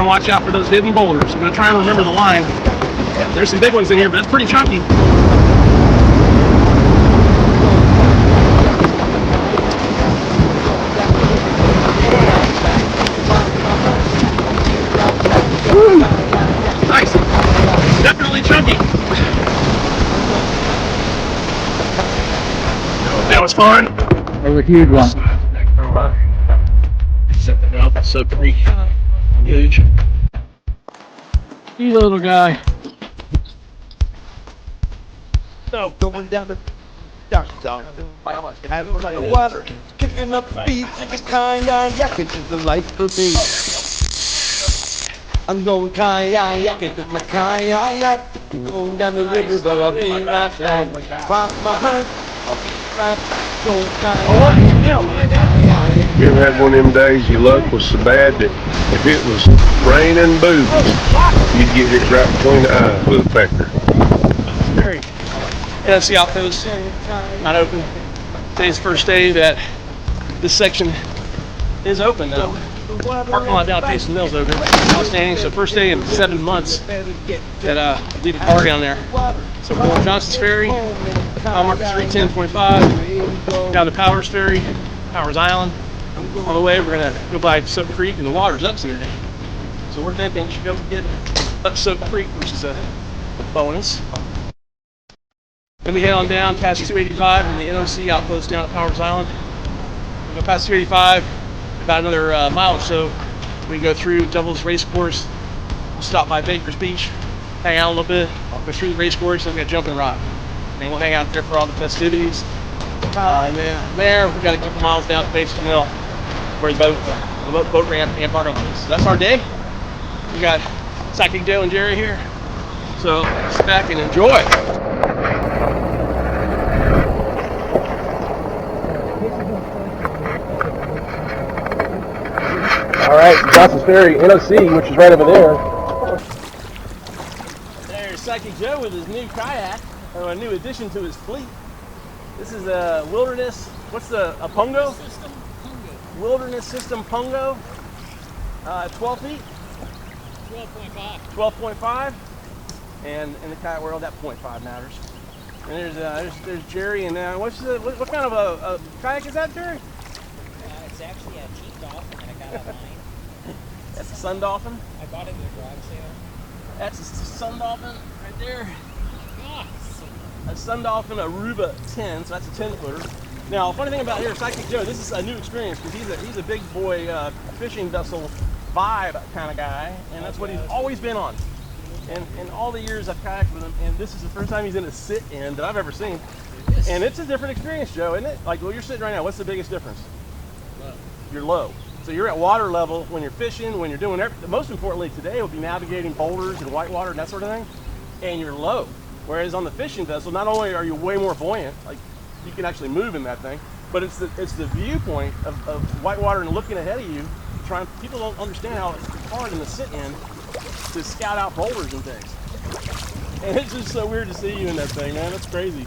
to watch out for those hidden boulders. I'm going to try and remember the line. There's some big ones in here, but it's pretty chunky. Woo. Nice. Definitely chunky. That was fun. That was a huge one. Set that up. Sope Creek. Huge. He's a little guy. No. Going down the down. Having like water, kicking up feet, like a kind of yakking is the life for me. I'm going kayaking with my kayak. Going down the river, but I'll be right back. Find my heart, I'll be right back. Going kayaking. You ever had one of them days your luck was so bad that if it was raining booze, you'd get hit right between the eyes with a pecker? Very. NFC Outpost, not open. Today's the first day that this section is open though. Parking lot down at Payson Mills open. Outstanding. So first day in 7 months that leave a car down there. So we're going Johnson's Ferry, mile marker 310.5, down to Powers Ferry, Powers Island. On the way, we're gonna go by Sope Creek, and the water's up today. So we're thinking we should go get up Sope Creek, which is a bonus. Then we head on down past 285 and the NOC outpost down at Powers Island. We go past 285, about another mile or so. We go through Devils Racecourse. We'll stop by Baker's Beach, hang out a little bit, go through the racecourse, and we got jumping rock. And we'll hang out there for all the festivities. And then there, we got a couple miles down to Payson Mill, where the boat ramp and parking lot is. So that's our day. We got Psychic Joe and Jerry here. So sit back and enjoy. All right, Johnson's Ferry, NOC, which is right over there. There's Psychic Joe with his new kayak, or a new addition to his fleet. This is a Wilderness, what's a Pungo? Wilderness System Pungo, 12 feet? 12.5. 12.5, and in the kayak world, that 0.5 matters. And there's Jerry, and what kind of a kayak is that, Jerry? It's actually a cheap dolphin that I got online. That's a Sun Dolphin. I bought it at a garage sale. That's a Sun Dolphin right there. Ah, A Sun Dolphin Aruba 10, so that's a 10-footer. Now, funny thing about here, Psychic Joe, this is a new experience because he's a big boy fishing vessel vibe kind of guy, and that's what he's always been on. And in all the years I've kayaked with him, and this is the first time he's in a sit-in that I've ever seen. And it's a different experience, Joe, isn't it? Like, well, you're sitting right now. What's the biggest difference? low. You're low. So you're at water level when you're fishing, when you're doing everything. Most importantly today will be navigating boulders and whitewater and that sort of thing, and you're low. Whereas on the fishing vessel, not only are you way more buoyant, like you can actually move in that thing, but it's the viewpoint of whitewater and looking ahead of you. People don't understand how it's hard in the sit-in to scout out boulders and things. And it's just so weird to see you in that thing, man. That's crazy.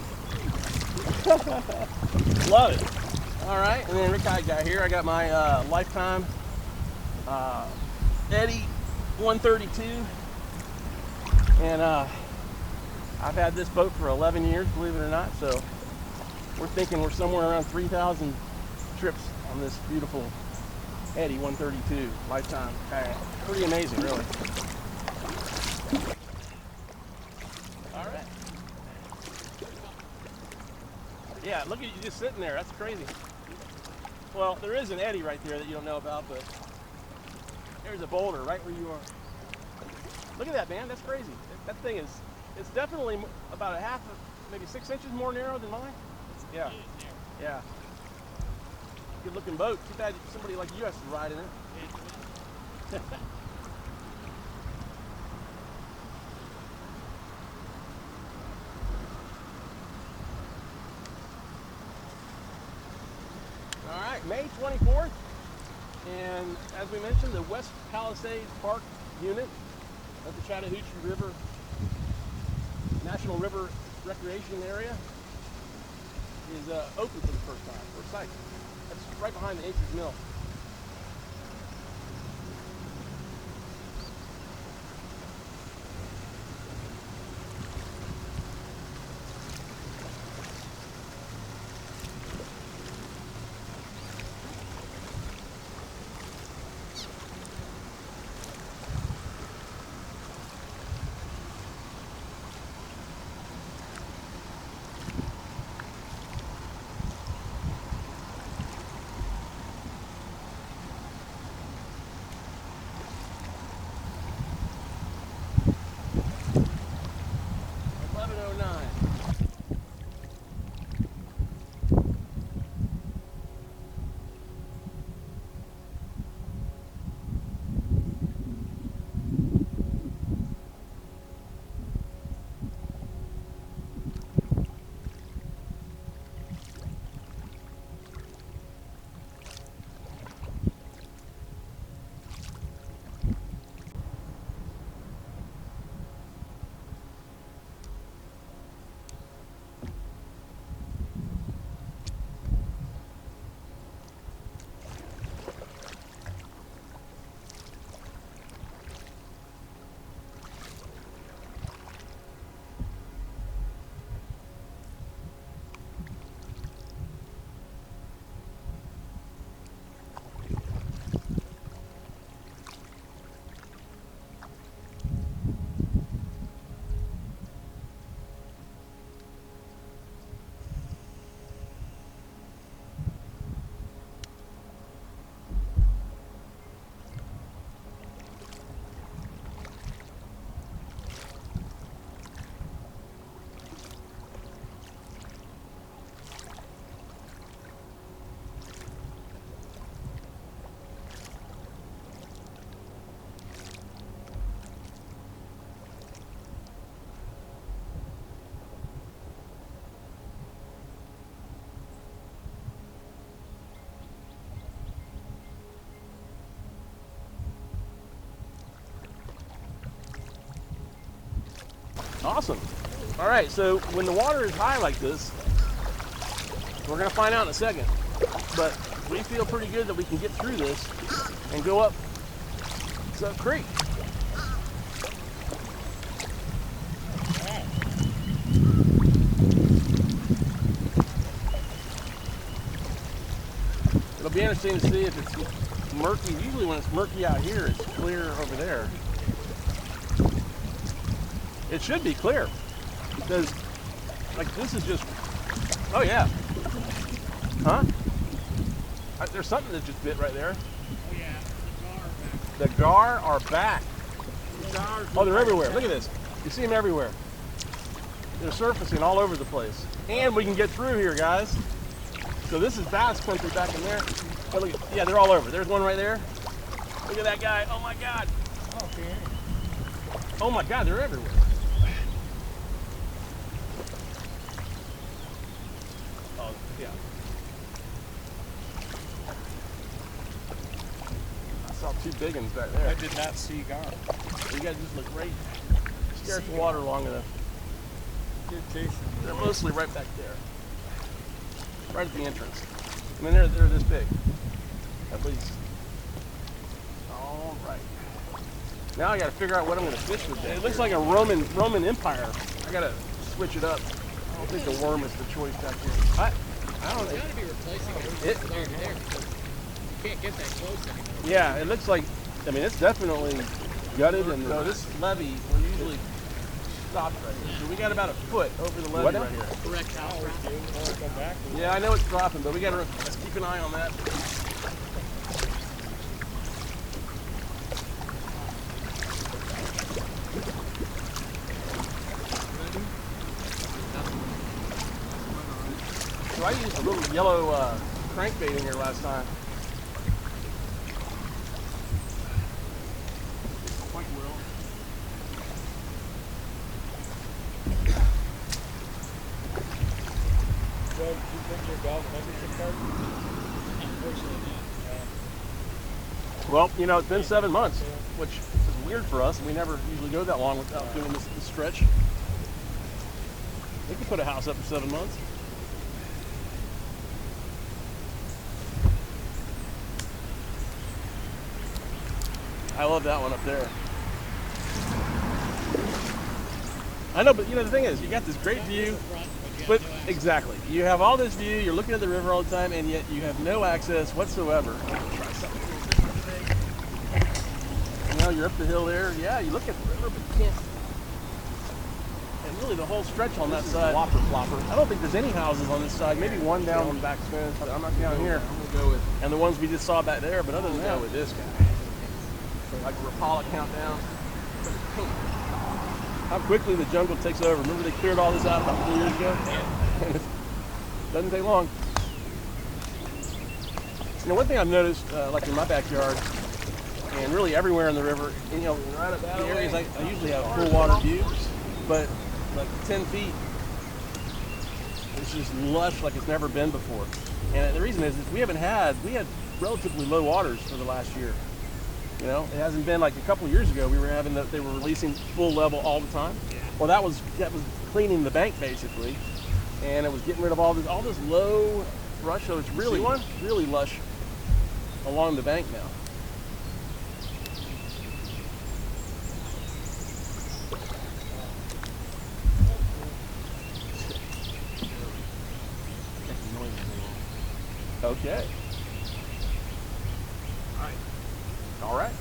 Love it. All right, and then Rick, I got here. I got my Lifetime Eddy 132, and I've had this boat for 11 years, believe it or not. So we're thinking we're somewhere around 3,000 trips on this beautiful Eddy 132 Lifetime kayak. Pretty amazing, really. All right. Yeah, look at you just sitting there. That's crazy. Well, there is an eddy right there that you don't know about, but there's a boulder right where you are. Look at that, man. That's crazy. That thing is, it's definitely about a half, maybe 6 inches more narrow than mine. Yeah. Yeah. Good looking boat. Too bad somebody like you has to ride in it. All right, May 24th, and as we mentioned, the West Palisades Park unit of the Chattahoochee River National River Recreation Area is open for the first time. We're excited. That's right behind the Acres Mill. Awesome. All right, so when the water is high like this, we're gonna find out in a second, but we feel pretty good that we can get through this and go up Sope Creek. It'll be interesting to see if it's murky. Usually when it's murky out here, it's clear over there. It should be clear because like this is just, oh yeah. Huh? There's something that just bit right there. Oh yeah, The gar are back. Oh, they're everywhere. Look at this. You see them everywhere. They're surfacing all over the place. And we can get through here, guys. So this is bass country back in there. Oh, look at, yeah, they're all over. There's one right there. Look at that guy. Oh my God. Okay. Oh my God, they're everywhere. Oh, yeah. I saw two big ones back there. I did not see gar. You guys just look right. Stare at the water long enough. Good chasing. They're mostly right back there. Right at the entrance. I mean, they're this big. At least. All right. Now I got to figure out what I'm going to fish with that. It looks like a Roman Empire. I got to switch it up. I don't think the worm is the choice back here. I don't know. You gotta be replacing it. There, because you can't get that close anymore. Yeah, it looks like, I mean, it's definitely gutted. And so this levee will usually stop right here. So we got about a foot over the levee right here. Correct how Yeah, I know it's dropping, but we got to let's keep an eye on that. So I used a little yellow crankbait in here last time. Quite well. So, did you put your golf membership card? Unfortunately not. Well, you know, it's been 7 months, which is weird for us. We never usually go that long without doing this stretch. We could put a house up for 7 months. I love that one up there. I know, but you know, the thing is, you got this great view, but exactly, you have all this view, you're looking at the river all the time, and yet you have no access whatsoever. You know, you're up the hill there, yeah, you look at the river, but you can't. And really the whole stretch on that side, flopper. I don't think there's any houses on this side, maybe one down on the back fence, I'm not down here. I'm gonna go with. And the ones we just saw back there, but other than that, with this guy. like Rapala countdown. How quickly the jungle takes over. Remember they cleared all this out about 3 years ago? Yeah. Doesn't take long. You know, one thing I've noticed, like in my backyard, and really everywhere in the river, and, you know, right up the areas I usually have full water view, but like 10 feet, it's just lush like it's never been before. And the reason is we had relatively low waters for the last year. You know, it hasn't been like a couple of years ago. We were having they were releasing full level all the time. Yeah. Well, that was cleaning the bank basically, and it was getting rid of all this low brush. So it's really lush along the bank now. Okay. All right.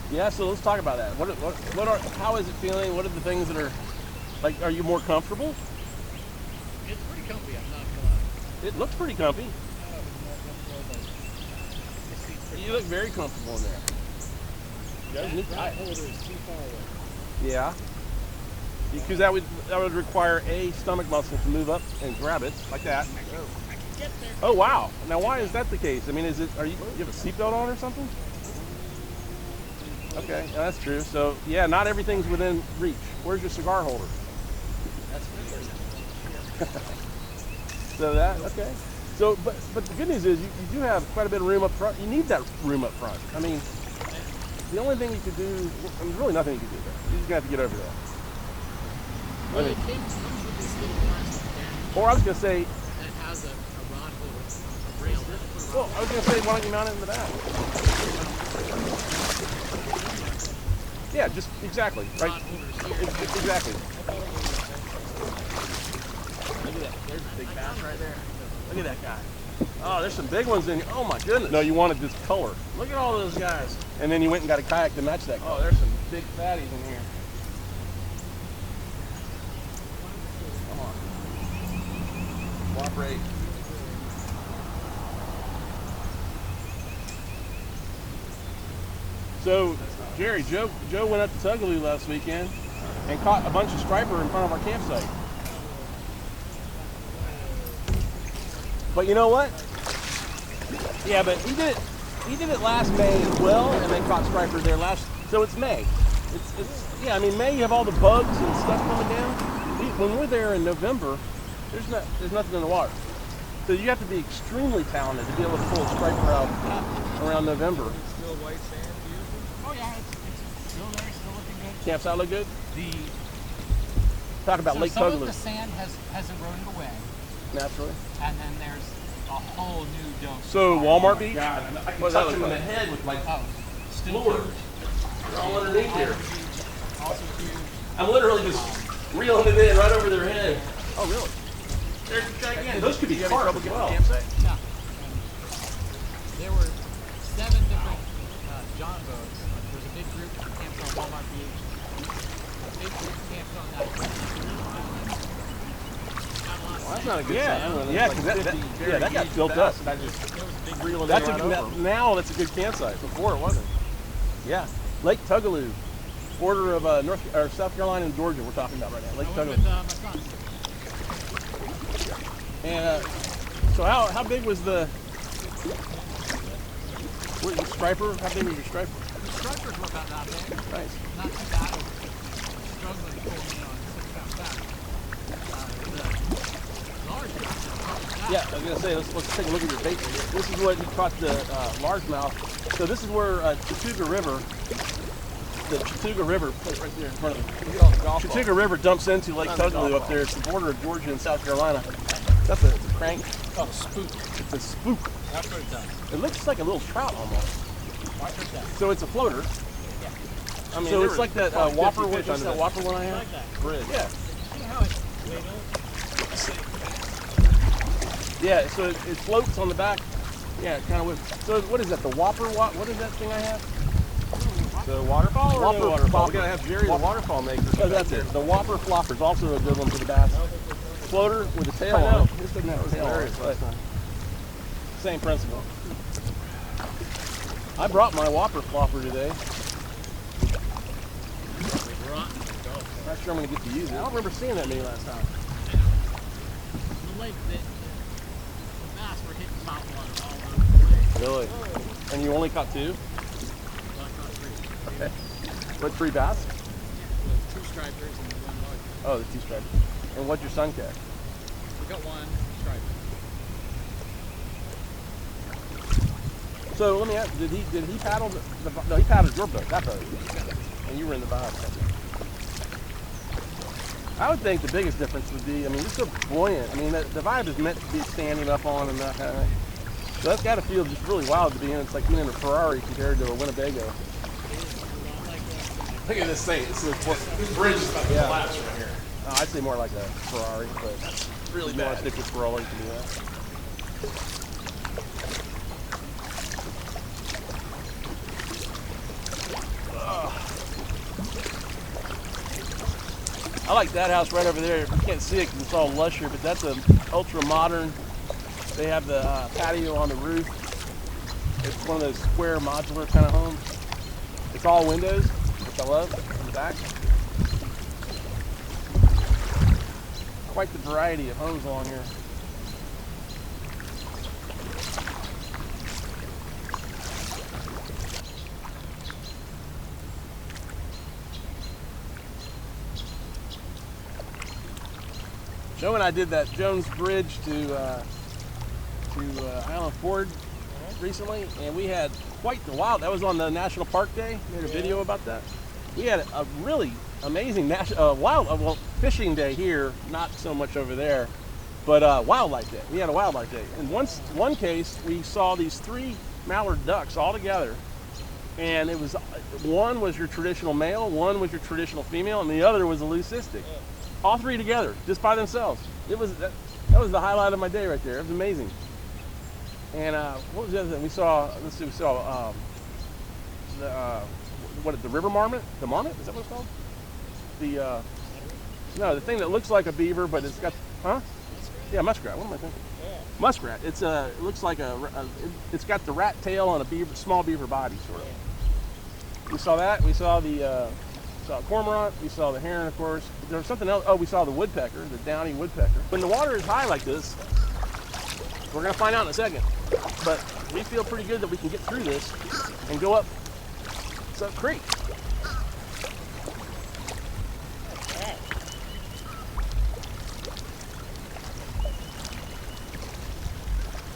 Yeah, so let's talk about that. How is it feeling? What are the things that are, like, are you more comfortable? It's pretty comfy, I'm not gonna. It looks pretty comfy. You look very comfortable in there. That holder is too far away. Yeah. Because that would require a stomach muscle to move up and grab it like that. I can get there. Oh wow! Now why is that the case? I mean, you have a seatbelt on or something? Okay, yeah, that's true. So yeah, not everything's within reach. Where's your cigar holder? That's the first. So that, okay. So, but the good news is you do have quite a bit of room up front. You need that room up front. I mean, the only thing you could do, there's really nothing you can do there. You're just gonna have to get over there. Well, it comes with this little plastic bag Or I was gonna say, that has a rod holder, a rail. well, I was gonna say, why don't you mount it in the back? Yeah, just exactly, right? Rod holders here. Exactly. Look at that. There's a big bass right there. Look at that guy. Oh, there's some big ones in here. Oh my goodness. No, you wanted this color. Look at all those guys. And then you went and got a kayak to match that color. Oh, there's some big fatties in here. Come on. Cooperate. So, Jerry, Joe went up to Tougaloo last weekend and caught a bunch of striper in front of our campsite. But you know what? Yeah, but he did it last May as well, and they caught striper there so it's May. I mean, May you have all the bugs and stuff coming down. When we're there in November, there's nothing in the water. So you have to be extremely talented to be able to pull a striper out around November. Still white sand, beautiful. Oh yeah, it's still there, still looking good. Campsite look good? The Talk about so Lake some of Tougaloo. the sand has eroded away, Naturally. and then there's a whole new dome. So Walmart Beach? God, I can What's touch that him look in the like? head with my Oh, still Lord. huge. They're all underneath here. Also huge. I'm literally just reeling it in right over their head. Oh, really? They're gigantic. Those could be carp as well. No. There were 7 different John boats. There's a big group that camped on Walmart Beach. A big group camped on that. Well, that's not a good sign. Yeah, because that got built up. And I just reeled it right over. Now that's a good campsite. Before it wasn't. Yeah. Lake Tougaloo, border of South Carolina and Georgia. We're talking about right now. Lake I went Tougaloo. with my son. And so how big was the striper? How big was your striper? The stripers were about that big. Nice. Not too bad. I was struggling to pull me on 6-pound back. The large guys. Yeah, I was gonna say let's take a look at your bait. This is what he caught the largemouth. So this is where Chattahoochee River, the Chattahoochee River, put it right there in front of me. Chattahoochee River dumps into Lake Tougaloo up there. It's the border of Georgia and South Carolina. That's a crank. Oh, spook. It's a spook. That's what it does. It looks like a little trout almost. Watch it does. So it's a floater. Yeah. I mean, so it's like that whopper. What's that whopper one I have? Like that. Bridge. Yeah. See how it's wiggled? Yeah. So it floats on the back. Yeah, kind of. So what is that? The whopper? What is that thing I have? The waterfall or no waterfall? We gotta have Jerry the waterfall maker. Oh, that's it. The whopper flopper is also a good one for the bass. Floater with a tail on it. This doesn't have a tail on it, but same principle. I brought my whopper flopper today. I'm not sure I'm gonna get to use it. I don't remember seeing that many last time. The lake, the bass were hitting top one all over the lake. Really? And you only caught 2? Well, I caught 3. Okay. What, 3 bass? The 2 stripers and the 1 large. Oh, the 2 stripers. And what'd your son catch? We got 1 striper. So let me ask, did he paddle no, he paddled your boat, that boat. And you were in the bow. I would think the biggest difference would be, I mean, it's so buoyant. I mean, the vibe is meant to be standing up on and that kind of thing. So that's got to feel just really wild to be in. It's like being in a Ferrari compared to a Winnebago. Look at this thing. This bridge is about to collapse right here. I'd say more like a Ferrari, but it's really bad. You want to stick with Ferrari, you can do that. I like that house right over there. You can't see it because it's all lush here, but that's an ultra modern. They have the patio on the roof. It's one of those square modular kind of homes. It's all windows, which I love, in the back. Quite the variety of homes along here. Joe and I did that Jones Bridge to Island Ford recently, and we had quite the wild. That was on the National Park Day. Made a video about that. We had a really amazing fishing day here, not so much over there, but wildlife day. We had a wildlife day. And one case, we saw these 3 mallard ducks all together, and it was one was your traditional male, one was your traditional female, and the other was a leucistic. All 3 together, just by themselves. That was the highlight of my day right there. It was amazing. And what was the other thing? We saw, let's see, the river marmot? The marmot? Is that what it's called? No, the thing that looks like a beaver, but it's got, yeah, muskrat. What am I thinking? Yeah. Muskrat. It looks like it's got the rat tail and a small beaver body, sort of. We saw that. We saw saw cormorant. We saw the heron, of course. There was something else. Oh, we saw the woodpecker, the downy woodpecker. When the water is high like this, we're going to find out in a second, but we feel pretty good that we can get through this and go up Sope Creek.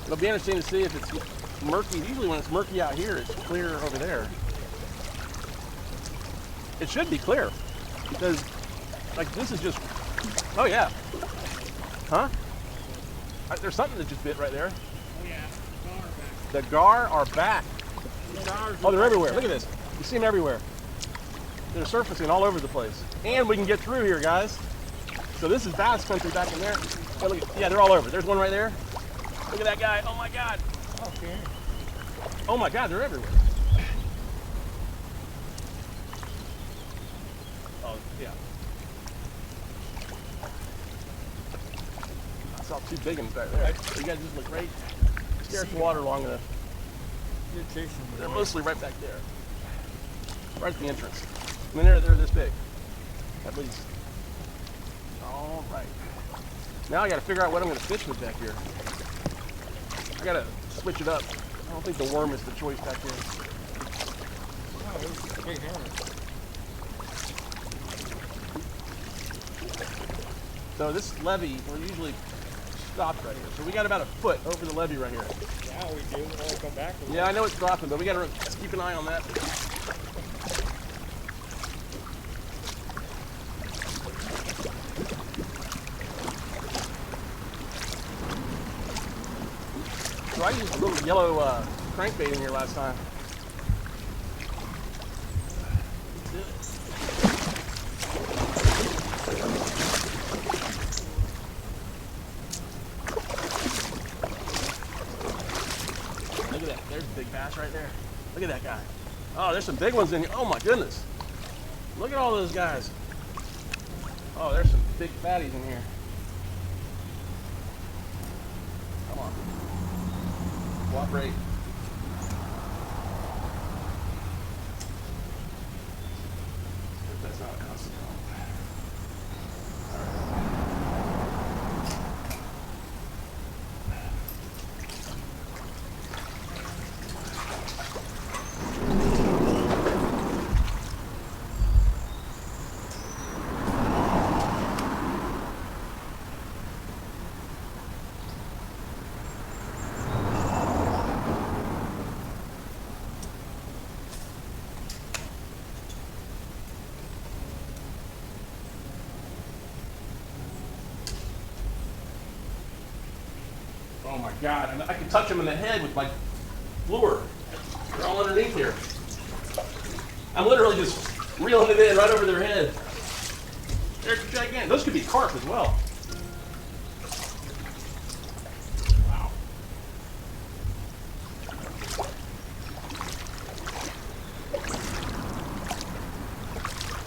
It'll be interesting to see if it's murky. Usually when it's murky out here, it's clear over there. It should be clear, because like this is just, oh yeah. Huh? There's something that just bit right there. Oh yeah, the gar are back. Oh, they're everywhere. Look at this. You see them everywhere. They're surfacing all over the place. And we can get through here, guys. So this is bass country back in there. Oh, look at, yeah, they're all over. There's one right there. Look at that guy. Oh my God. okay. Oh my God, they're everywhere. Oh, yeah. I saw 2 big ones back there. You guys just look right. Stare at the water long enough. You're chasing them. They're mostly right back there. Right at the entrance. I mean, they're this big. At least. All right. Now I got to figure out what I'm going to fish with back here. I got to switch it up. I don't think the worm is the choice back here. Oh, it's a big heron. So this levee, we're usually stopped right here. So we got about a foot over the levee right here. Yeah, we do. We'll come back. Yeah, I know it's dropping, but we got to keep an eye on that. So I used a little yellow crankbait in here last time. Look at that. There's a big bass right there. Look at that guy. Oh, there's some big ones in here. Oh my goodness. Look at all those guys. Oh, there's some big fatties in here. Come on. Cooperate. That's not a constant. Oh my God, I can touch them in the head with my lure. They're all underneath here. I'm literally just reeling it in right over their head. They're gigantic. Those could be carp as well. Wow.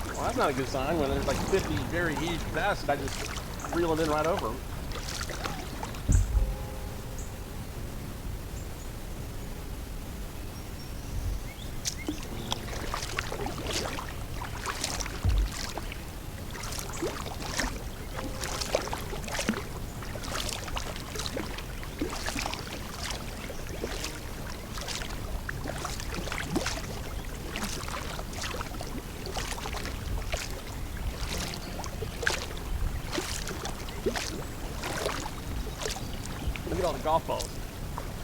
Well, that's not a good sign when there's like 50 very huge bass and I just reel it in right over them. get all the golf balls.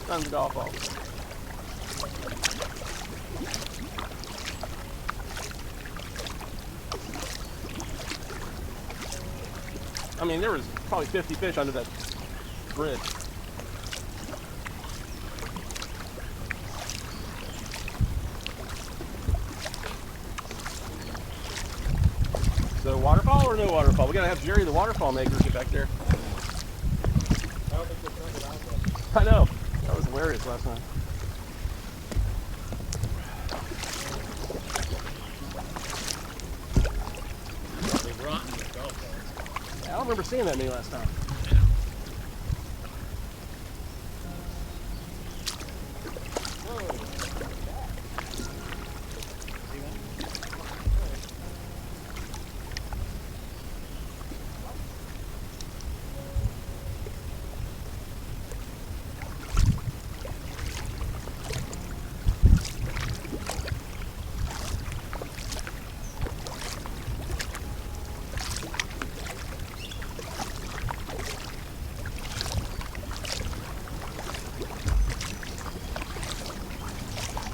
Tons of golf balls. I mean, there was probably 50 fish under that bridge. So waterfall or no waterfall? We gotta have Jerry the waterfall maker get back there. I know. That was hilarious last night. They've rotten the golf balls. I don't remember seeing that many last time.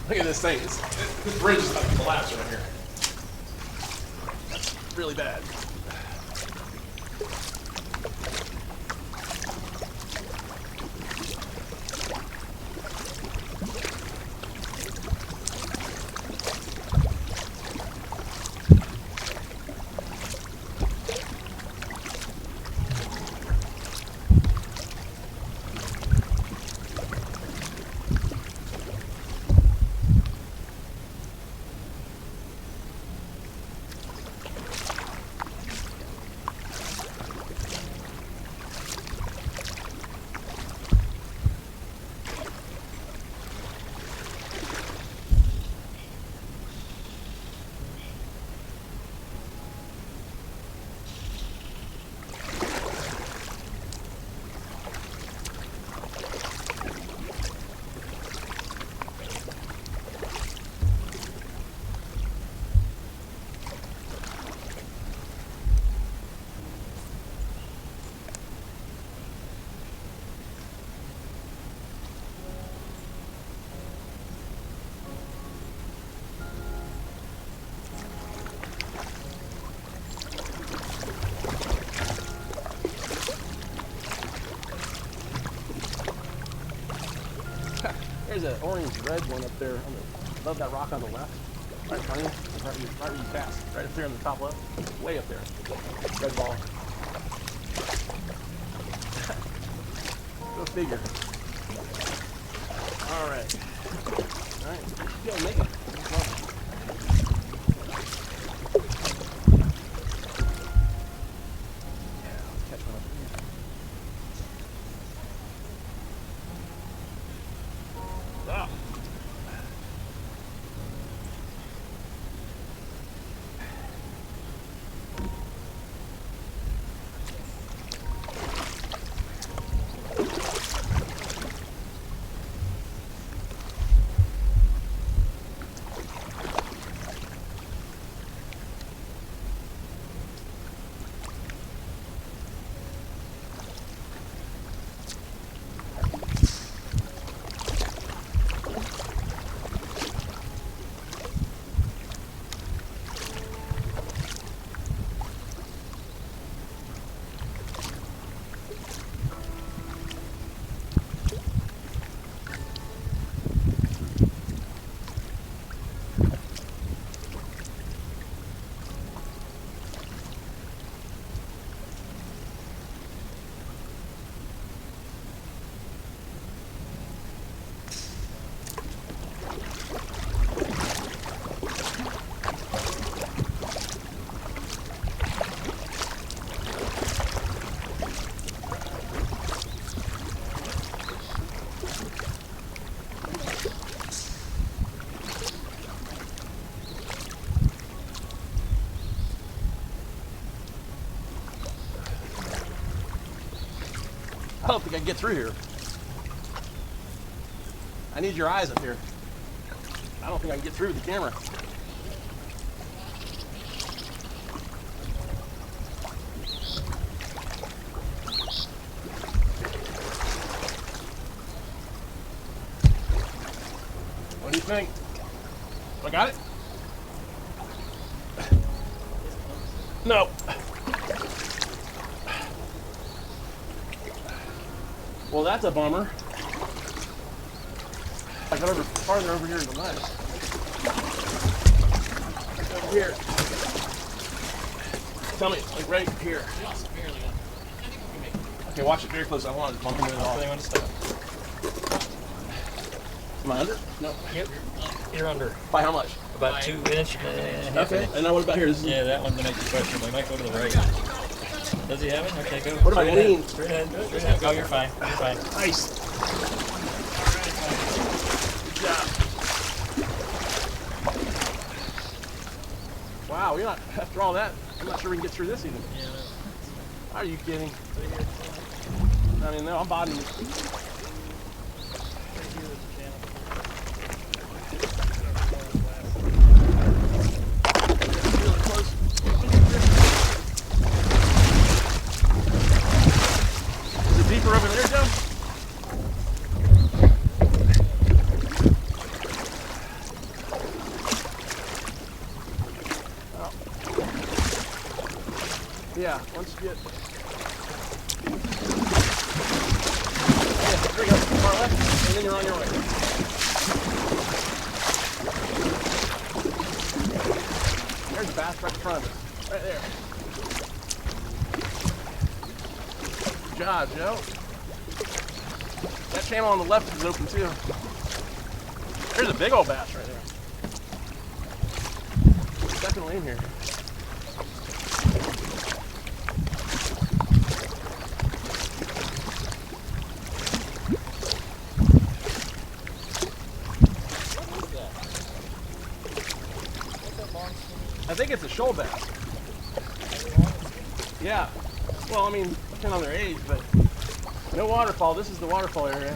Look at this thing. This bridge is about to collapse right here. That's really bad. There's an orange-red one up there above that rock on the left. Right in front of you. Right where you cast. Right up there on the top left. Way up there. Red ball. Go figure. Alright. Alright. Go make it. Yeah, let's catch one up here. Ah. I don't think I can get through here. I need your eyes up here. I don't think I can get through with the camera. think? I got it? No. Well, that's a bummer. I got farther over here to the left. Over here. Tell me, like right here. Okay, watch it very close. I want to bump into it all. They want to stop. Am I under? No. Yep. You're under. By how much? About 2 inches. Okay. And now what about here? This is Yeah, that one makes you question. We might go to the right. Does he have it? Okay, go. What am I leaning? Straight ahead. Straight ahead. Go, you're fine. You're fine. nice. Good job. Wow, you're not, after all that, I'm not sure we can get through this even. Are you kidding? I mean, no, I'm bodying it. Really close. Is it deeper over there, Joe? Yeah, once you get... Yeah, bring up far left, and then you're on your way. There's a bass right in front of us. Right there. Good job, Joe. That channel on the left is open too. There's a big old bass right there. It's definitely in here. I think it's a shoal bass. Yeah. Well, I mean, depending on their age, but no waterfall. This is the waterfall area.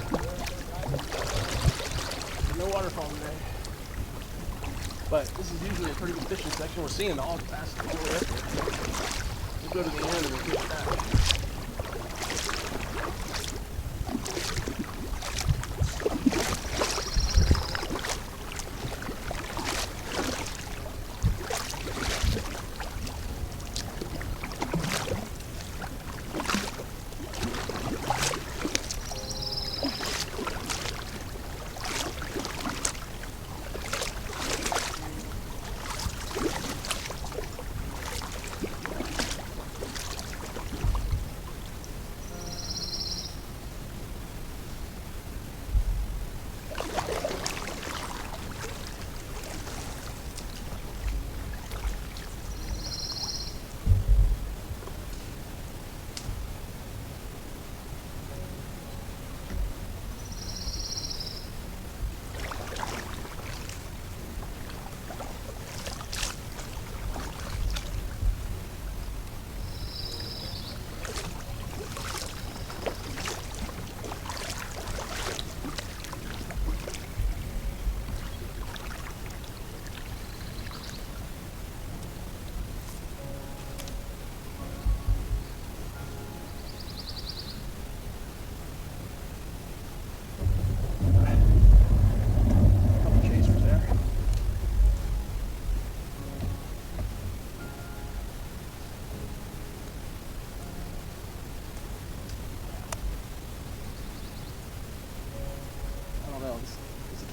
No waterfall today. But this is usually a pretty good fishing section. We're seeing all the bass all the way up here. We'll go to the end and we'll fish back.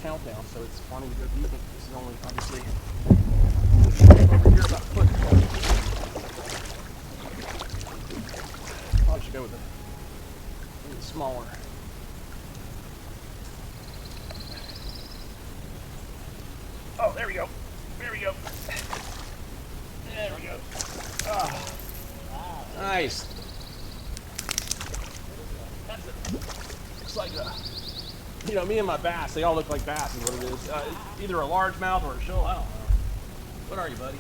Countdown, so it's wanting to go deep. This is only obviously over here about a foot. Probably should go with a little smaller. Oh, there we go. There we go. There we go. Oh. Nice. That's it. Looks like a... You know, me and my bass, they all look like bass is what it is. Either a largemouth or a shoal, I don't know. What are you, buddy?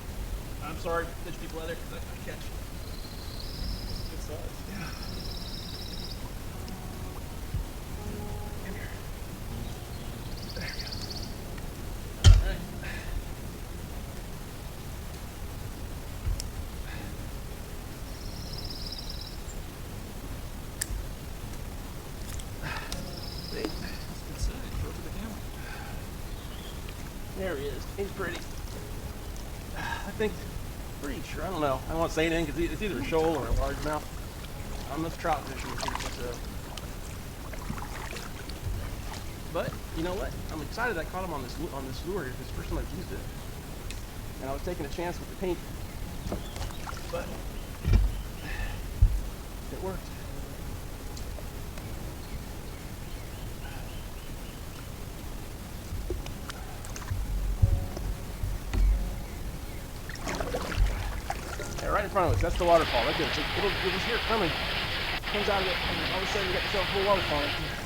I'm sorry, fish people out there because I catch. Good size. Yeah. Come here. There we go. All right. There he is. He's pretty. I think, pretty sure. I don't know. I don't want to say anything because it's either a shoal or a largemouth. I'm just trout fishing, so. But you know what? I'm excited I caught him on this lure. It's the first time I've used it, and I was taking a chance with the pink, but it worked. Yeah, right in front of us. That's the waterfall. Right there. You'll just hear it coming. It comes out of it, and all of a sudden you got yourself a full waterfall. Right there.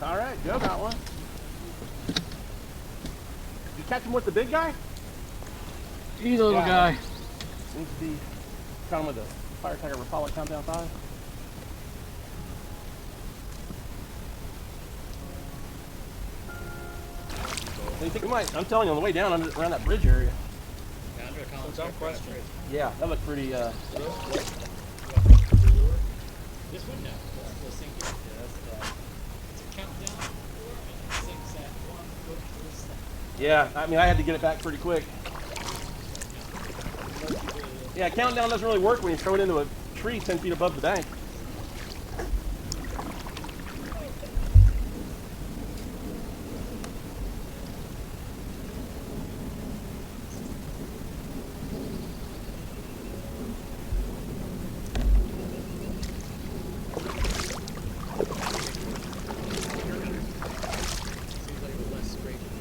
All right, Joe got one. Did you catch him with the big guy? He's a little guy. Seems to be caught him with a Fire Tiger Rapala Countdown 5. What do you think it might? I'm telling you, on the way down around that bridge area. Yeah, under a Collins question. Yeah, that looked pretty. This one now. We'll sink it. It's a countdown. And it sinks at 1 foot per second. Yeah, I mean, I had to get it back pretty quick. Yeah, countdown doesn't really work when you throw it into a tree 10 feet above the bank. Seems like we're less scraping.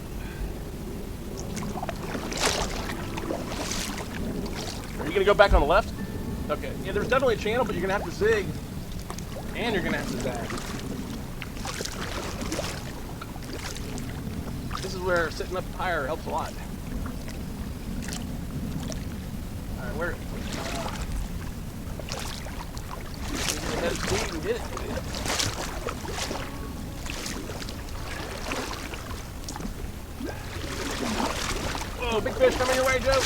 Are you going to go back on the left? Okay. Yeah, there's definitely a channel, but you're going to have to zig. And you're going to have to zag. This is where sitting up higher helps a lot. All right, where? Head of speed and hit it. Whoa, big fish coming your way, Joe.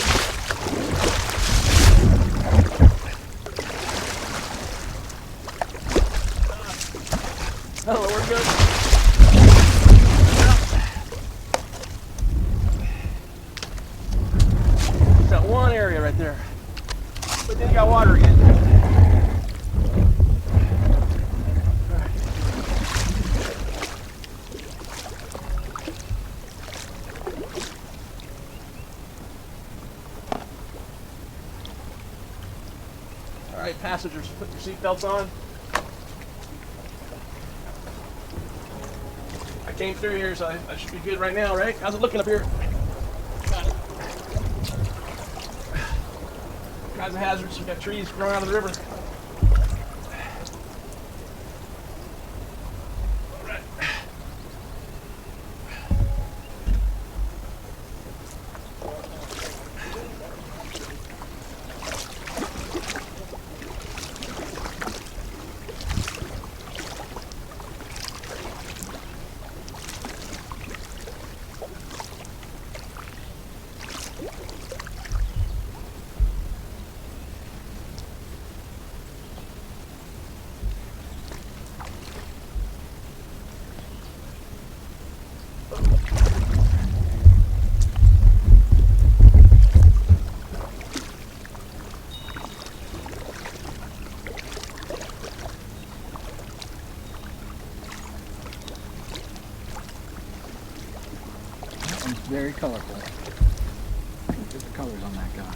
Oh, we're good. Just that one area right there. But then you got water again. All right, passengers, put your seatbelts on. I came through here, so I should be good right now, right? How's it looking up here? Kinds of hazards. You got trees growing out of the river. All right. Very colorful. Look at the colors on that guy.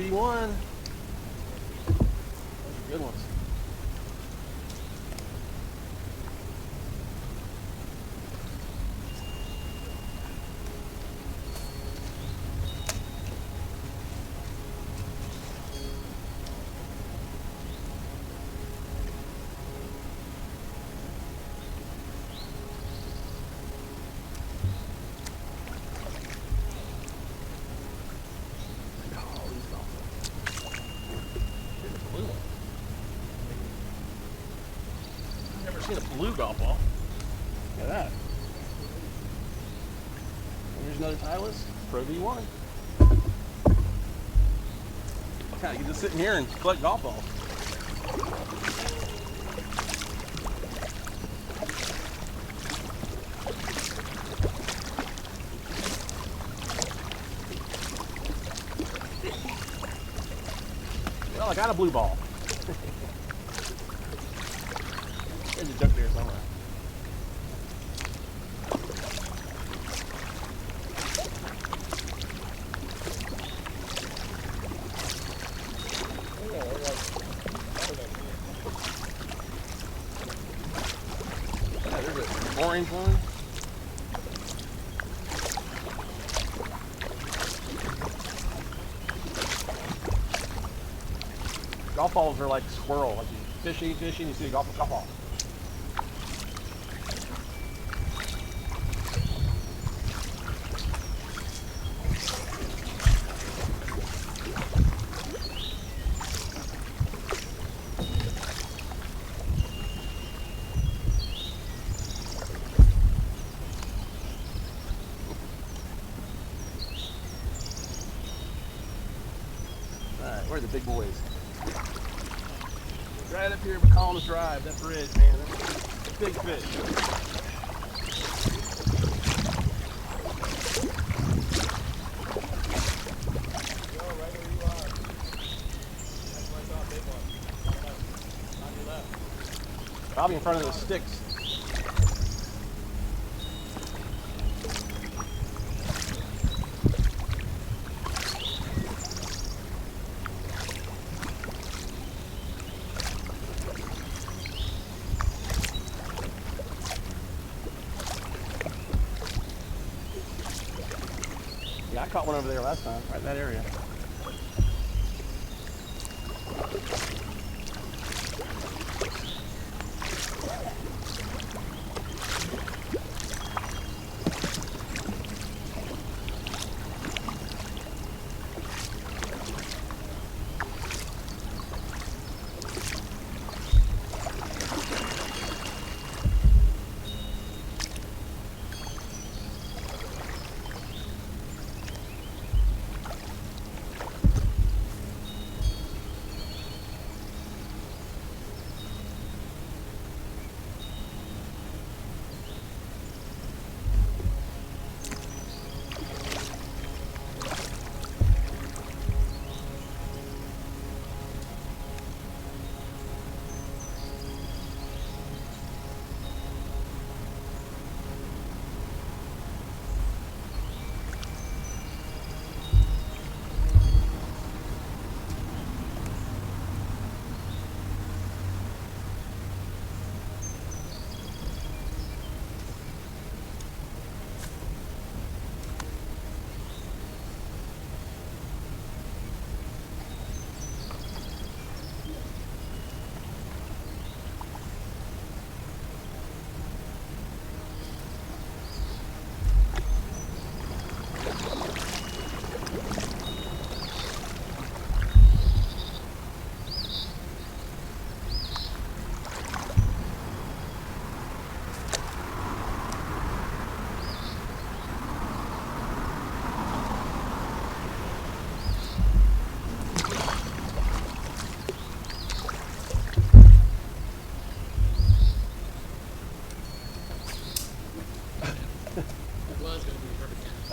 v1. Those are good ones. Seen a blue golf ball. Look at that. And there's another Titleist Pro V1. God, you can just sit in here and collect golf balls. Well, I got a blue ball. There's a duck there somewhere. Yeah, there's an orange one. Golf balls are like squirrel. Like you fishing, you see a golf ball. Alright, where are the big boys? Right up here by Columns Drive, that bridge, man. That's a big fish. Right where you are. That's where I saw a big one. On your left. Probably in front of those sticks. Yeah, I caught one over there last time, right in that area.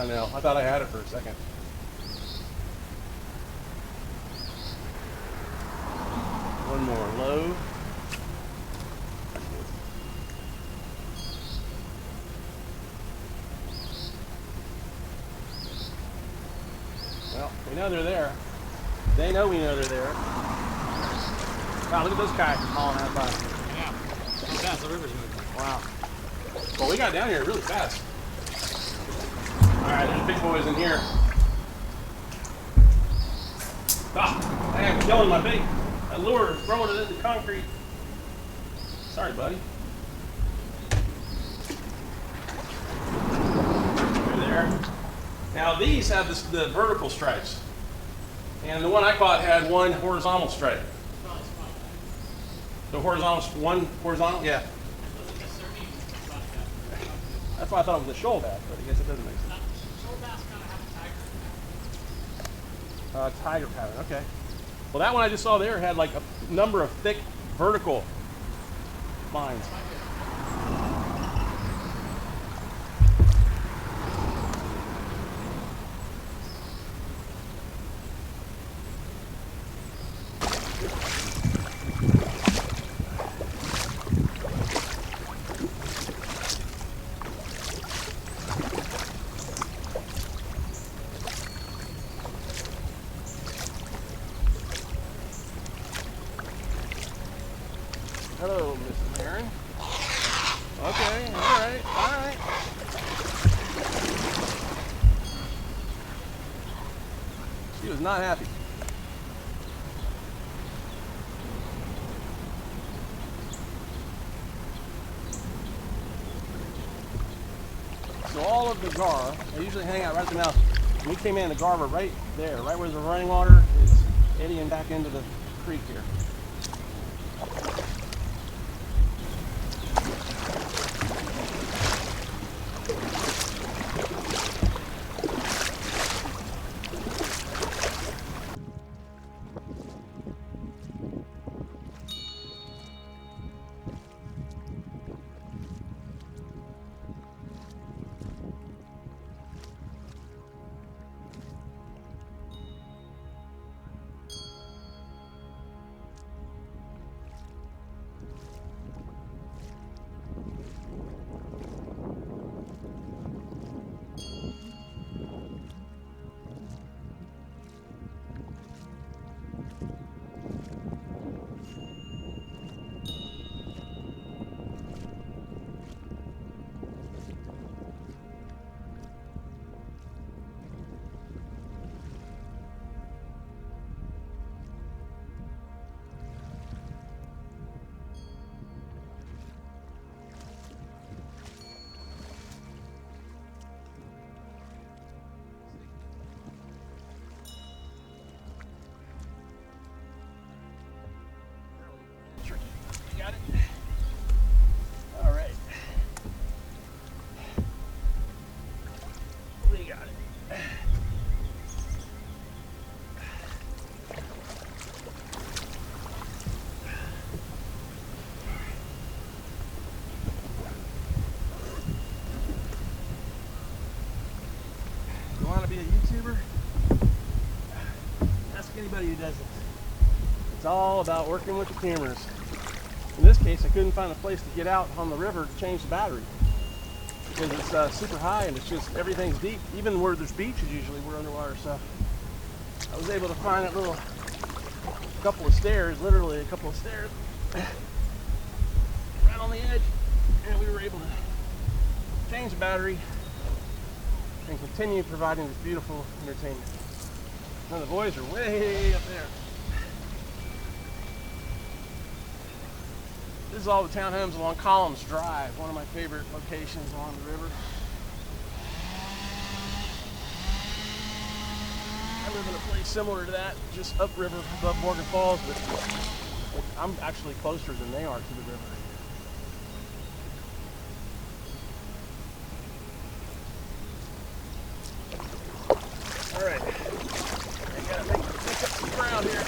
I know. I thought I had it for a second. One more low. Well, we know they're there. They know we know they're there. Wow, look at those kayakers hauling that by. Yeah. So fast the river's moving. Wow. Well, we got down here really fast. All right, there's big boys in here. Ah, I am killing my bait. That lure is throwing it into concrete. Sorry, buddy. Through there. Now these have the vertical stripes. And the one I caught had one horizontal stripe. The horizontal, one horizontal? Yeah. That's why I thought it was a shoal bass, but I guess it doesn't make sense. Shoal bass kind of have a tiger. Tiger pattern, okay. Well, that one I just saw there had like a number of thick vertical lines. Hello, Mrs. Marin. Okay, all right, all right. She was not happy. So all of the gar, they usually hang out right at the mouth. When we came in, the gar were right there, right where the running water is eddying back into the creek here. Got it? All right. We got it. You want to be a YouTuber? Ask anybody who doesn't. It's all about working with the cameras. In this case, I couldn't find a place to get out on the river to change the battery because it's super high and it's just everything's deep. Even where there's beaches, usually we're underwater. So I was able to find a little couple of stairs, literally a couple of stairs, right on the edge, and we were able to change the battery and continue providing this beautiful entertainment. Now the boys are way up there. This is all the townhomes along Columns Drive, one of my favorite locations along the river. I live in a place similar to that, just upriver above Morgan Falls, but I'm actually closer than they are to the river. All right, I gotta make up some ground here.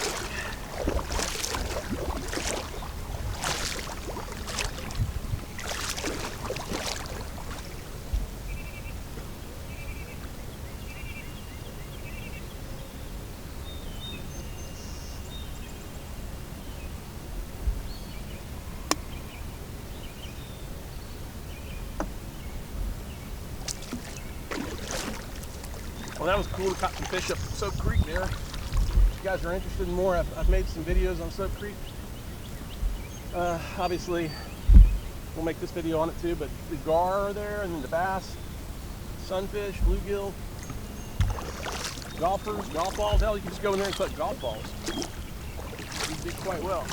Well, that was cool to catch some fish up Sope Creek there. you guys are interested in more, I've made some videos on Sope Creek. Obviously, we'll make this video on it too, but the gar are there, and then the bass, sunfish, bluegill, golfers, golf balls. Hell, you can just go in there and collect golf balls. These did quite well.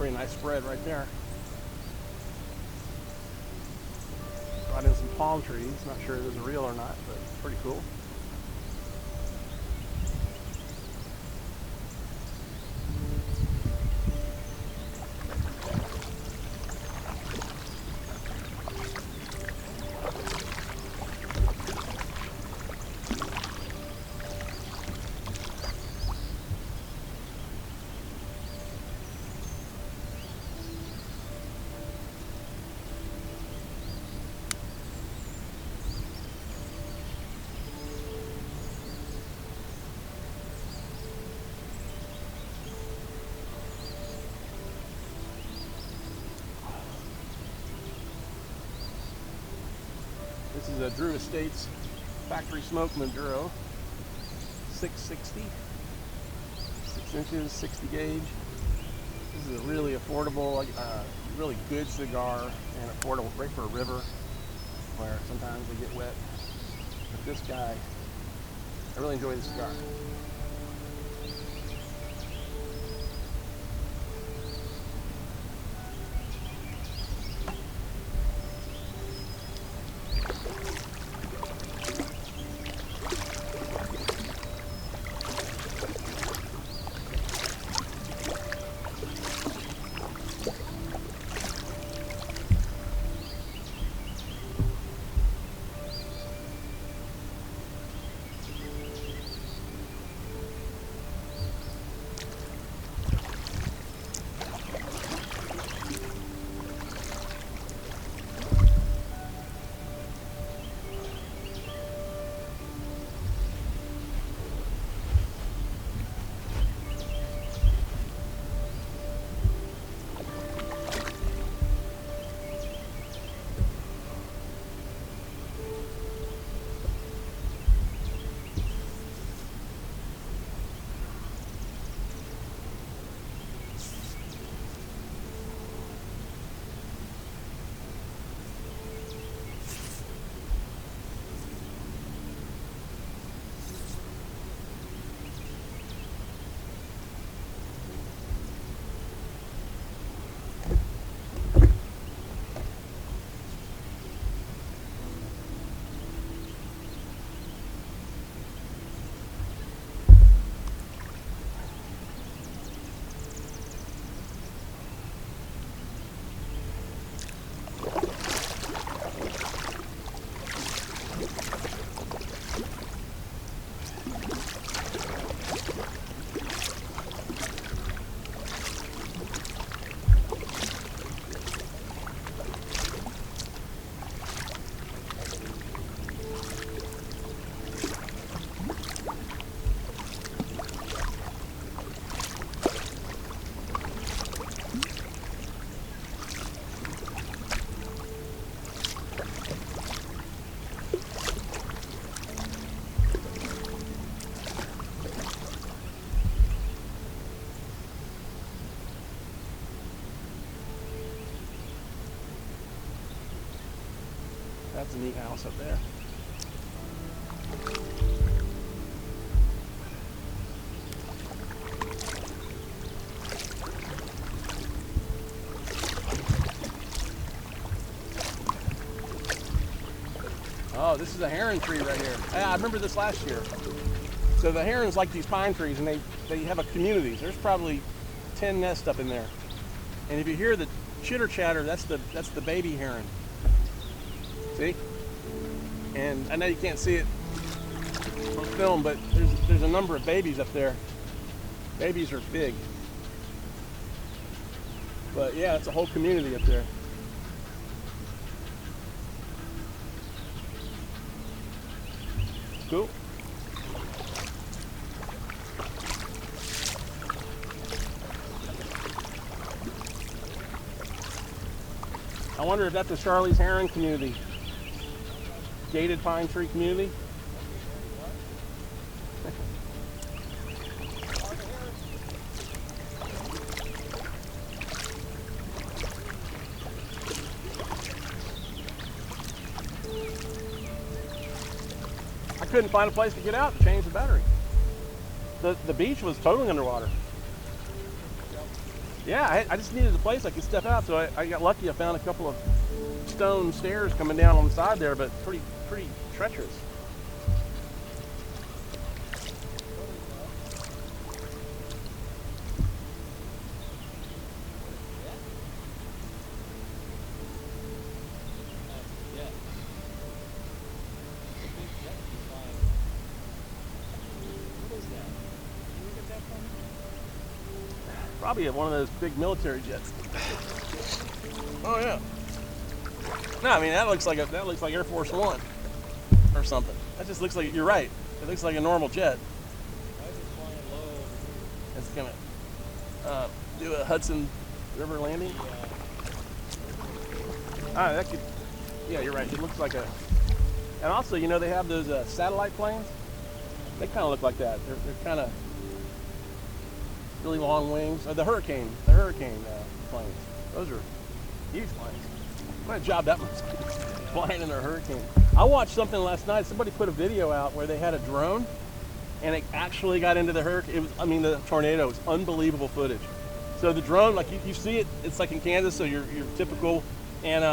Pretty nice spread right there. Brought in some palm trees. Not sure if those are real or not, but pretty cool. This is a Drew Estates factory smoke Maduro, 660, 6 inches, 60 gauge. This is a really affordable, really good cigar, and affordable, great for a river where sometimes they get wet. But this guy, I really enjoy this cigar. That's a neat house up there. Oh, this is a heron tree right here. I remember this last year. So the herons like these pine trees, and they have a community. There's probably 10 nests up in there. And if you hear the chitter chatter, that's the baby heron. See? And I know you can't see it on film, but there's a number of babies up there. Babies are big. But yeah, it's a whole community up there. Cool. I wonder if that's the Charlie's Heron community. Gated pine tree community. I couldn't find a place to get out to change the battery. The beach was totally underwater. Yeah, I just needed a place I could step out, so I got lucky. I found a couple of stone stairs coming down on the side there, but pretty treacherous. Probably one of those big military jets. Oh yeah. No, I mean that looks like Air Force One or something. That just looks like, you're right. It looks like a normal jet. Why is it flying low? It's gonna do a Hudson River landing. That could. Yeah, you're right. It looks like a. And also, you know, they have those satellite planes. They kind of look like that. They're kind of really long wings. The hurricane planes. Those are huge planes. What a job that must be, flying in a hurricane. I watched something last night. Somebody put a video out where they had a drone, and it actually got into the hurricane. The tornado. It was unbelievable footage. So the drone, like you see it, it's like in Kansas, so you're typical, and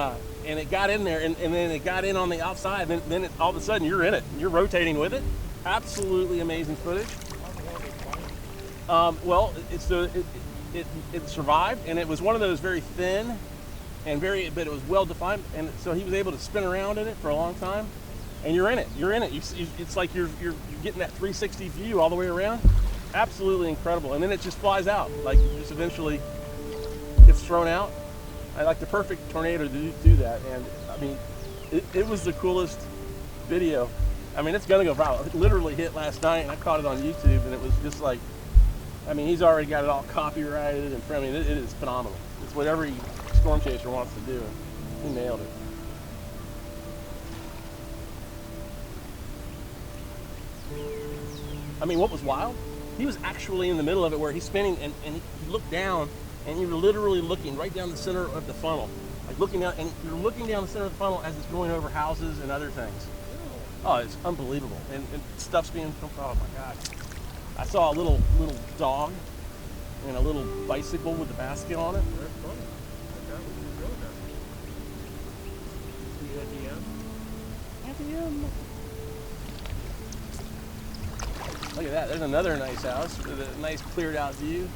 it got in there, and then it got in on the outside, and then all of a sudden you're in it, and you're rotating with it. Absolutely amazing footage. Well, it survived, and it was one of those very thin and but it was well defined, and so he was able to spin around in it for a long time. And you're in it. It's like you're getting that 360 view all the way around. Absolutely incredible. And then it just flies out, like just eventually gets thrown out. I like the perfect tornado to do that. And I mean, it was the coolest video. I mean, it's gonna go viral. It literally hit last night, and I caught it on YouTube, and it was just like, I mean, he's already got it all copyrighted, and I mean, it is phenomenal. It's what every storm chaser wants to do, and he nailed it. I mean, what was wild? He was actually in the middle of it where he's spinning, and he looked down, and you're literally looking right down the center of the funnel. Like looking down, and you're looking down the center of the funnel as it's going over houses and other things. Oh, it's unbelievable. And stuff's being filmed. Oh my God. I saw a little dog and a little bicycle with a basket on it. That's funny. That was really good. Look at that. There's another nice house with a nice cleared out view.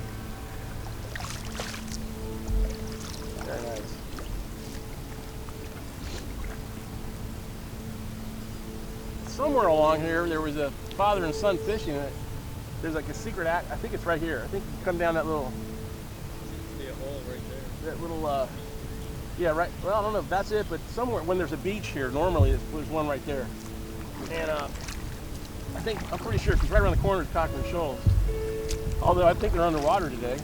Very nice. Somewhere along here, there was a father and son fishing. There's like a secret act. I think it's right here. I think you come down that little. See a hole right there. That little. Yeah, right. Well, I don't know if that's it, but somewhere when there's a beach here, normally there's one right there. And I'm pretty sure, because right around the corner is Cochran Shoals. Although I think they're underwater today.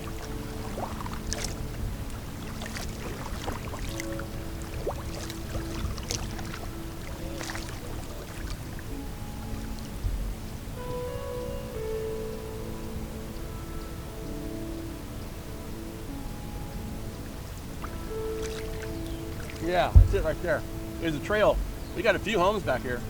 Yeah, that's it right there. There's a trail. We got a few homes back here.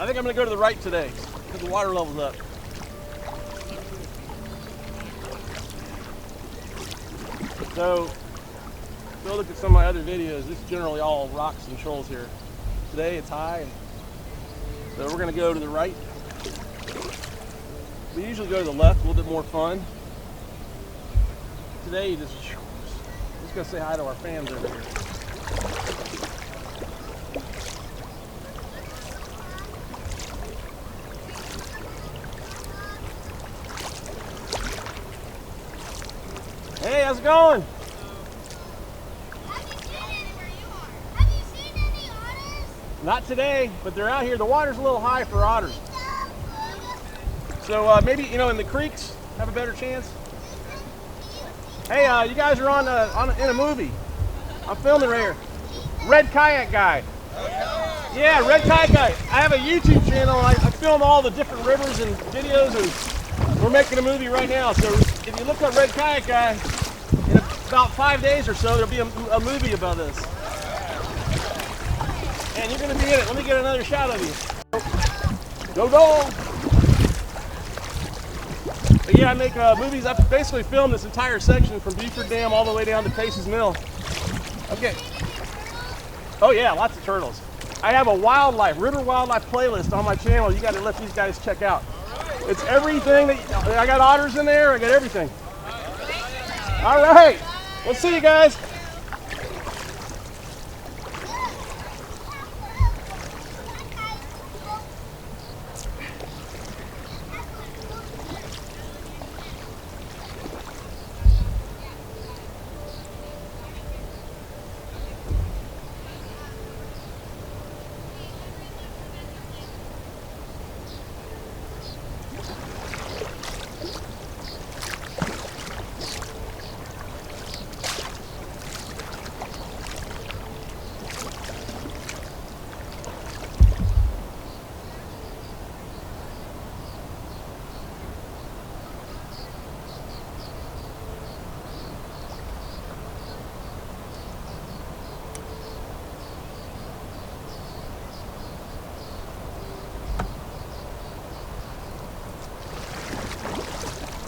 I think I'm gonna go to the right today because the water level's up. So, go look at some of my other videos. This is generally all rocks and shoals here. Today it's high, so we're gonna go to the right. We usually go to the left, a little bit more fun. Today, you just gonna say hi to our fans over here. Hey, how's it going? Have you seen any otters? Not today, but they're out here. The water's a little high for otters. So maybe, you know, in the creeks, have a better chance. Hey, you guys are in a movie. I'm filming right here. Red Kayak Guy. Yeah, Red Kayak Guy. I have a YouTube channel. I film all the different rivers and videos, and we're making a movie right now. So if you look up Red Kayak Guy, in about 5 days or so, there'll be a movie about this. And you're gonna be in it. Let me get another shot of you. Go dog! But yeah, I make movies. I basically filmed this entire section from Buford Dam all the way down to Pace's Mill. Okay. Oh yeah, lots of turtles. I have a river wildlife playlist on my channel. You got to let these guys check out. It's everything I got otters in there. I got everything. All right. We'll see you guys.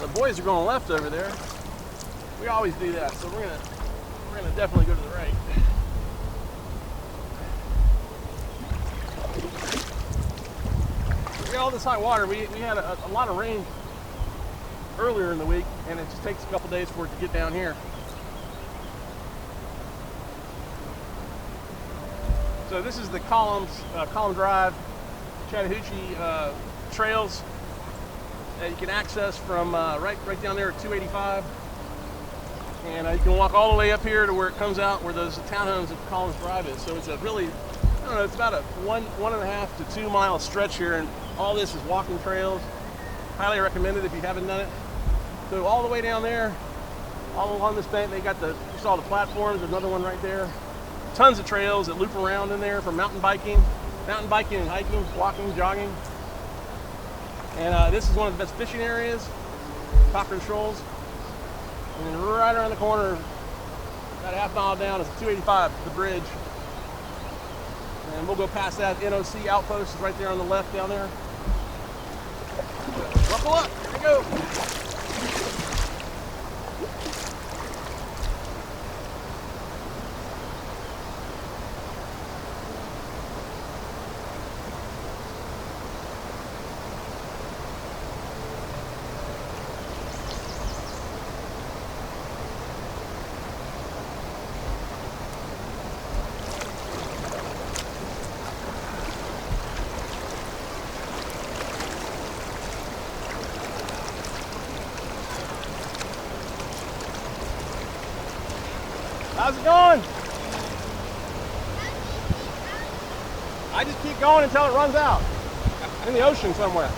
The boys are going left over there. We always do that, so we're gonna definitely go to the right. We got all this high water. We had a lot of rain earlier in the week, and it just takes a couple days for it to get down here. So this is the Column Drive, Chattahoochee trails that you can access from right down there at 285, and you can walk all the way up here to where it comes out where those townhomes at Collins Drive is. So it's a really, I don't know, it's about a 1.5 to 2 mile stretch here, and all this is walking trails. Highly recommended if you haven't done it. So all the way down there, all along this bank, they got you saw the platforms. There's another one right there. Tons of trails that loop around in there for mountain biking and hiking, walking, jogging. And this is one of the best fishing areas, Cochran Shoals. And then right around the corner, about a half mile down, is 285, the bridge. And we'll go past that. NOC outpost is right there on the left down there. Buckle up, here we go. How's it going? I just keep going until it runs out. In the ocean somewhere.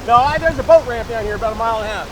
No, there's a boat ramp down here about 1.5 miles.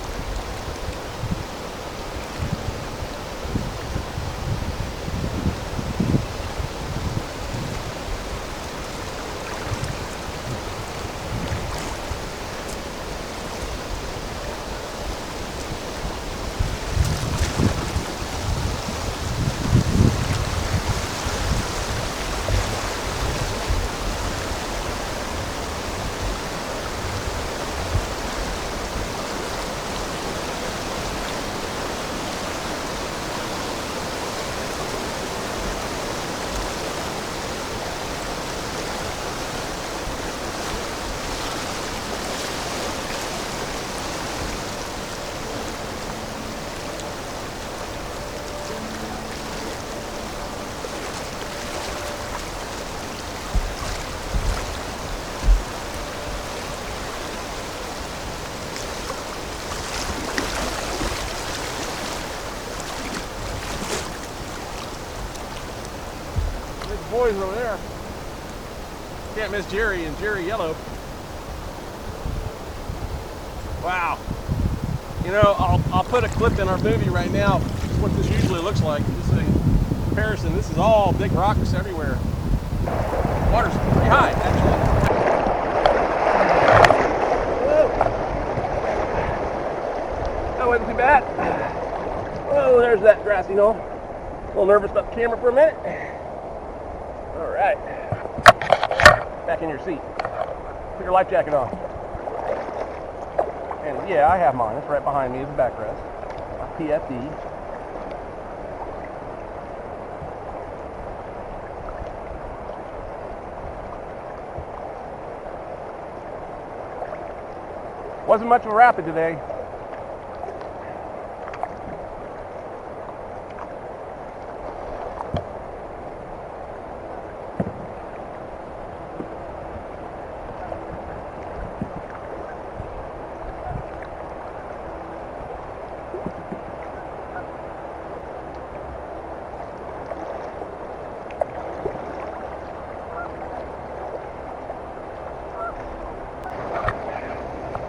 boys over there. Can't miss Jerry and Jerry Yellow. Wow. You know, I'll put a clip in our movie right now. What this usually looks like. Just a comparison. This is all big rocks everywhere. Water's pretty high, actually. That wasn't too bad. Oh, there's that grassy knoll. A little nervous about the camera for a minute. All right. Back in your seat. Put your life jacket on. And yeah, I have mine. It's right behind me. It's a backrest. My PFD. Wasn't much of a rapid today.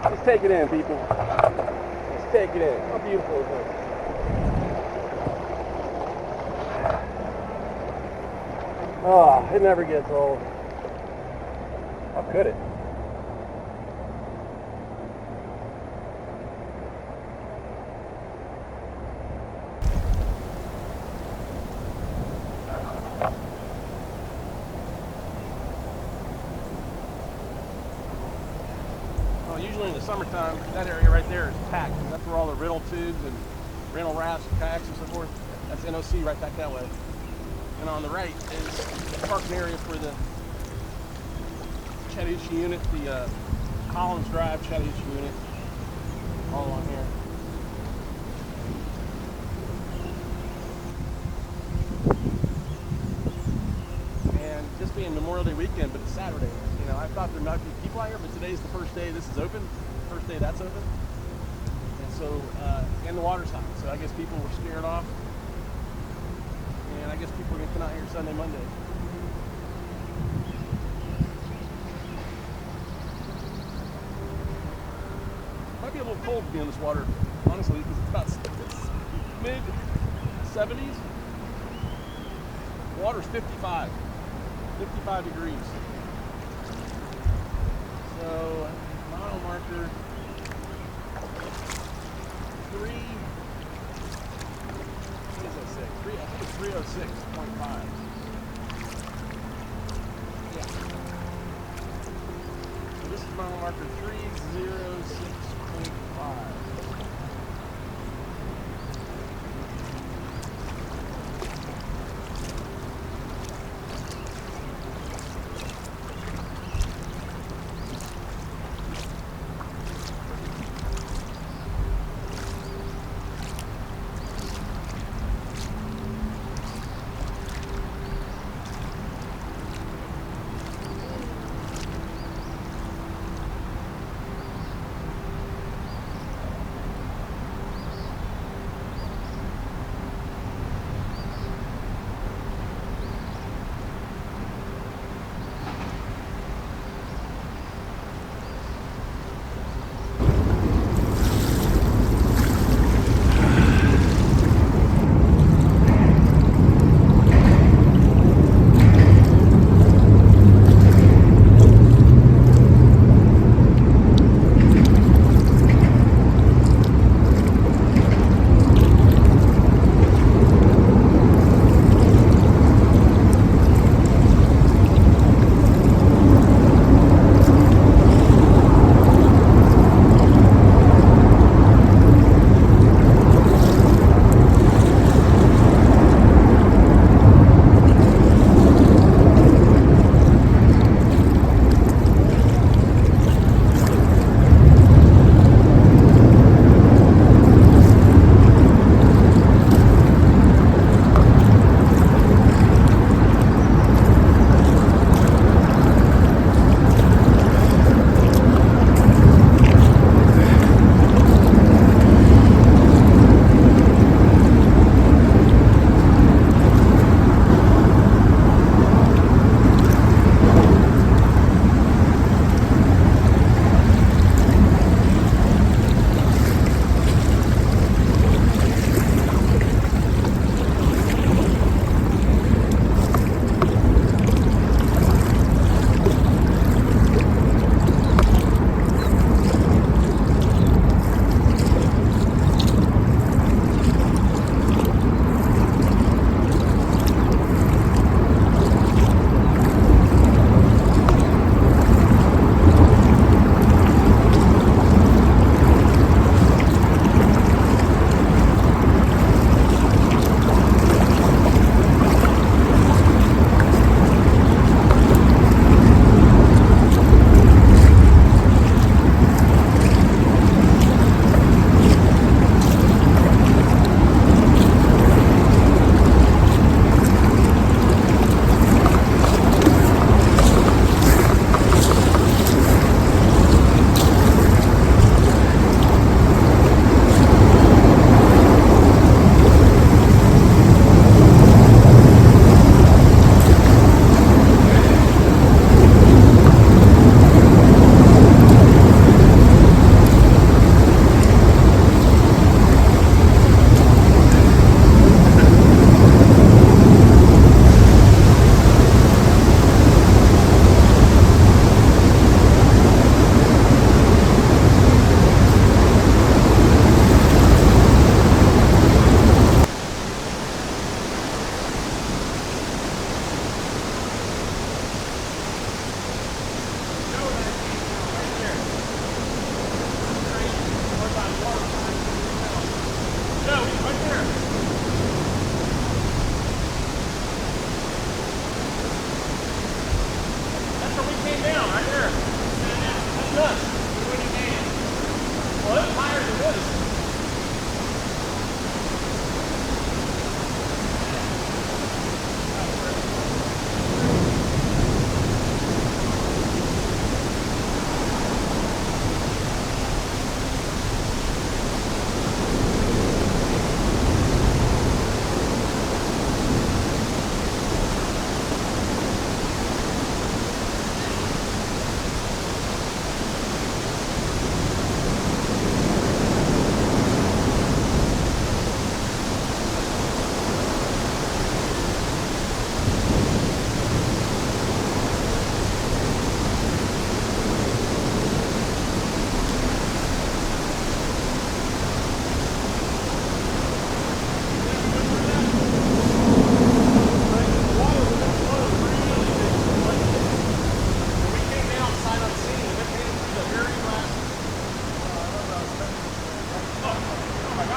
Just take it in, people. Just take it in. How beautiful is it? Oh, it never gets old. How could it? Usually in the summertime, that area right there is packed. That's where all the rental tubes and rental rafts and kayaks and so forth. That's NOC right back that way. And on the right is the parking area for the Chattahoochee unit, the Collins Drive Chattahoochee unit, all along here. And just being Memorial Day weekend, but it's Saturday. You know, I thought there might be people out here, but today's the first day this is open. First day that's open. And so, and the water's high. So I guess people were scared off. And I guess people are gonna come out here Sunday, Monday. Might be a little cold to be in this water, honestly, because it's mid 70s. The water's 55 degrees. So, mile marker 3. What does that say? I think it's 306.5. Yeah. So this is mile marker 306.5.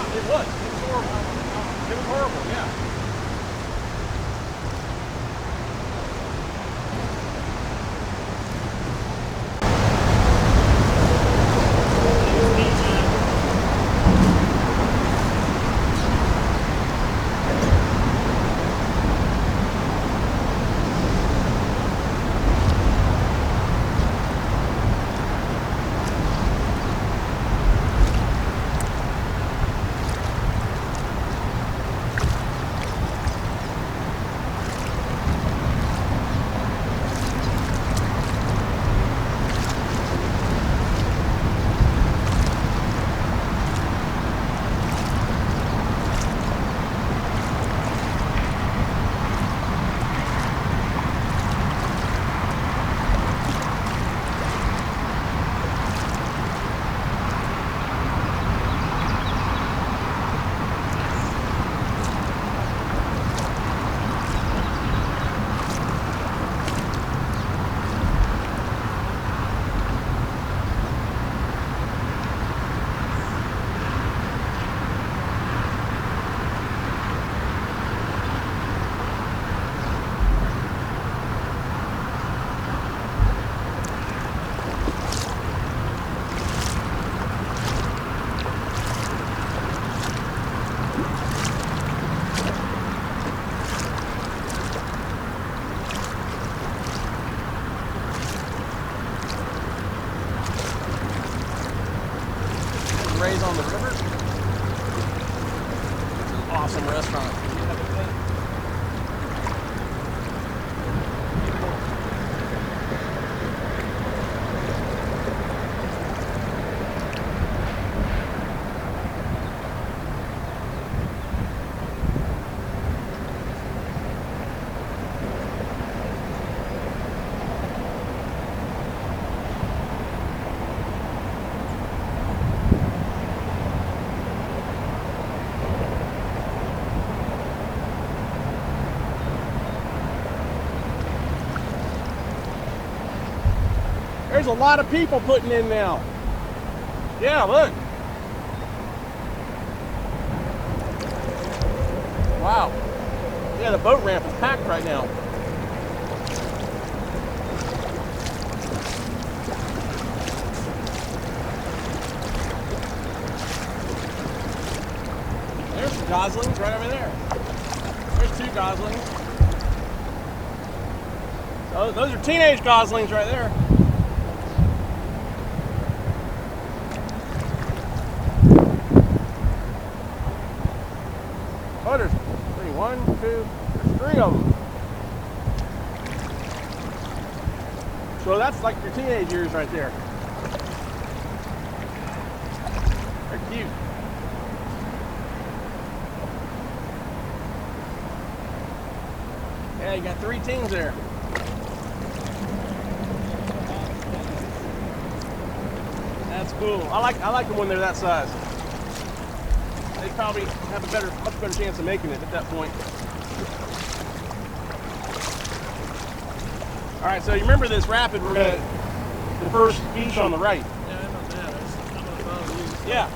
It was horrible. It was horrible, yeah. Rays on the river. It's an awesome restaurant. There's a lot of people putting in now. Yeah, look. Wow. Yeah, the boat ramp is packed right now. There's some goslings right over there. There's two goslings. Oh, those are teenage goslings right there. Oh, there's three of them. So that's like your teenage years right there. They're cute. Yeah, you got 3 teens there. That's cool. I like them when they're that size. They probably have a much better chance of making it at that point. All right, so you remember this rapid? We're the first beach on the right. Yeah, I know that. I'm gonna follow you. Yeah.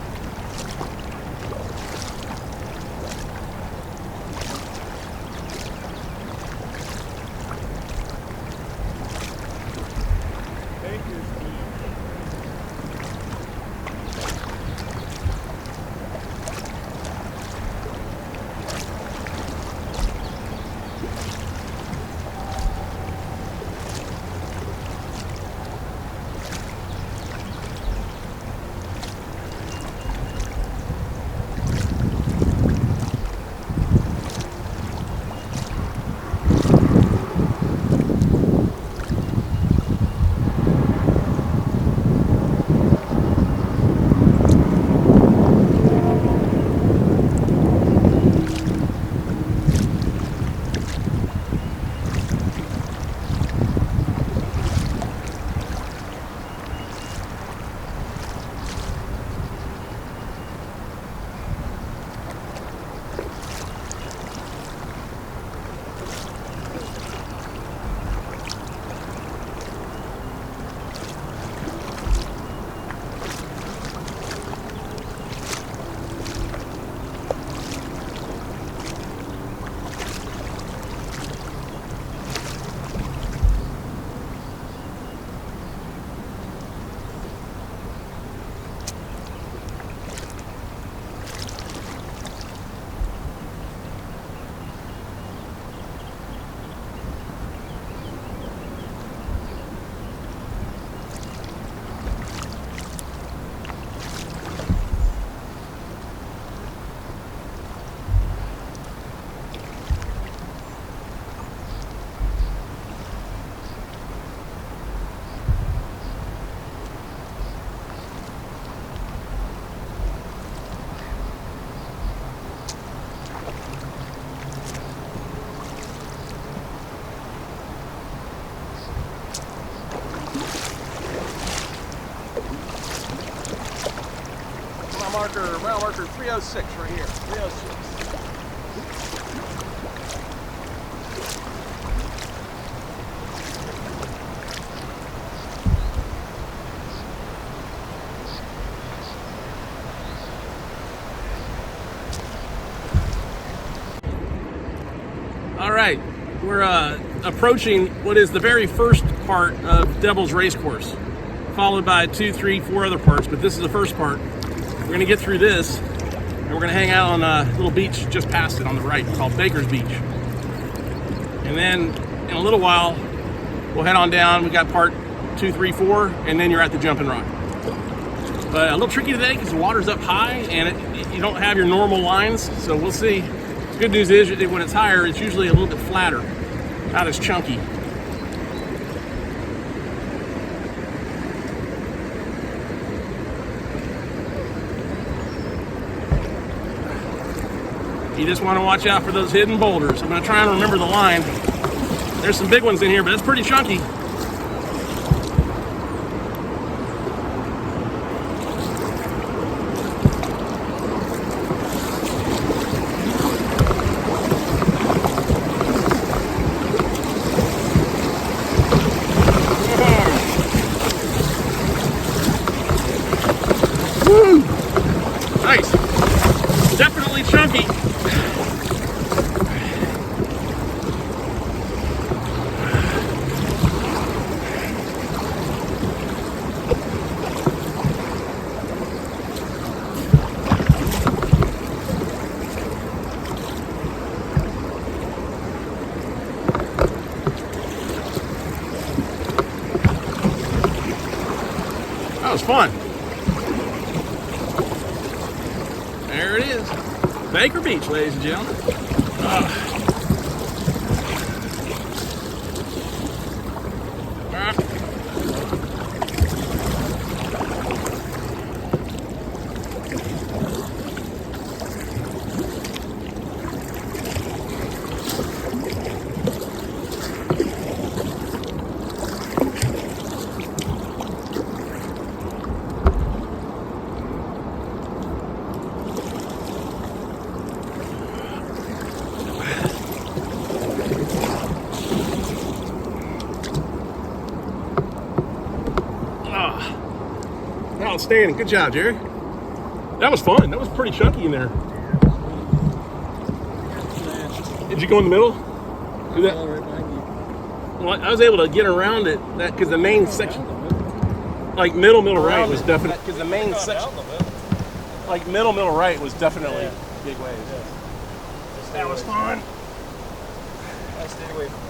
mile marker 306 right here. 306. All right, we're approaching what is the very first part of Devils Racecourse, followed by 2, 3, 4 other parts, but this is the first part. We're gonna get through this, and we're gonna hang out on a little beach just past it on the right called Baker's Beach. And then in a little while, we'll head on down. We got part 2, 3, 4, and then you're at the Jumping Rock. But a little tricky today because the water's up high and you don't have your normal lines, so we'll see. The good news is when it's higher, it's usually a little bit flatter, not as chunky. You just want to watch out for those hidden boulders. I'm going to try and remember the line. There's some big ones in here, but it's pretty chunky. Woo! Nice. Definitely chunky. That was fun. There it is. Baker Beach, ladies and gentlemen. Outstanding. Good job, Jerry. That was fun. That was pretty chunky in there. Did you go in the middle? Well, I was able to get around it because the main section, like middle right, was definitely. Because the main section, like middle right, was definitely big waves. That was fun. I stayed away from that.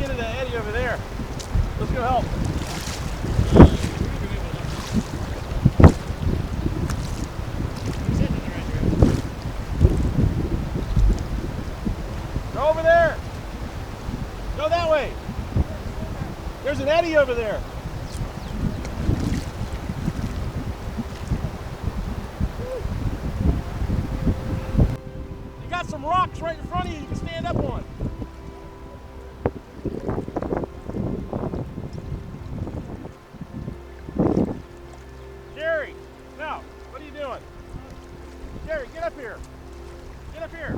into the eddy over there. Let's go help. Go over there. Go that way. There's an eddy over there. You got some rocks right in front of you you can stand up on. Jerry, now, what are you doing? Jerry, get up here. Get up here.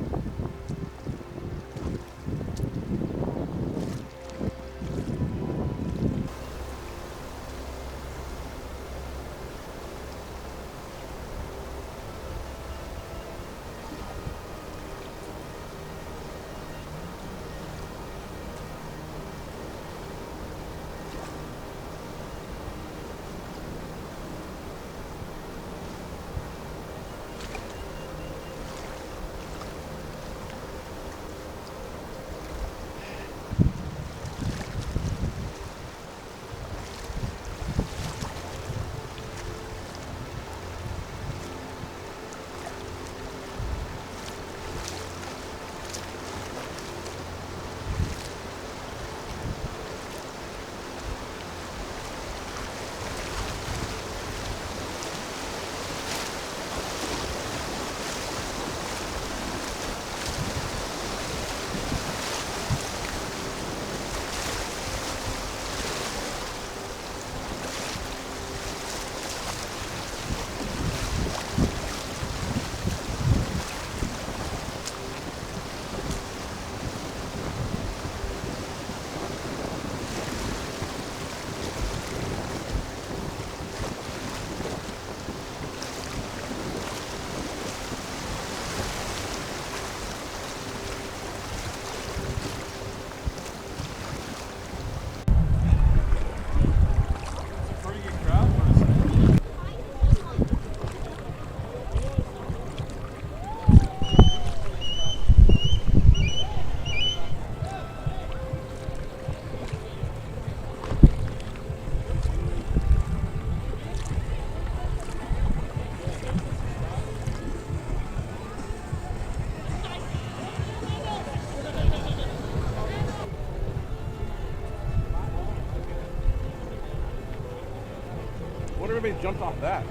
What if everybody jumped off that?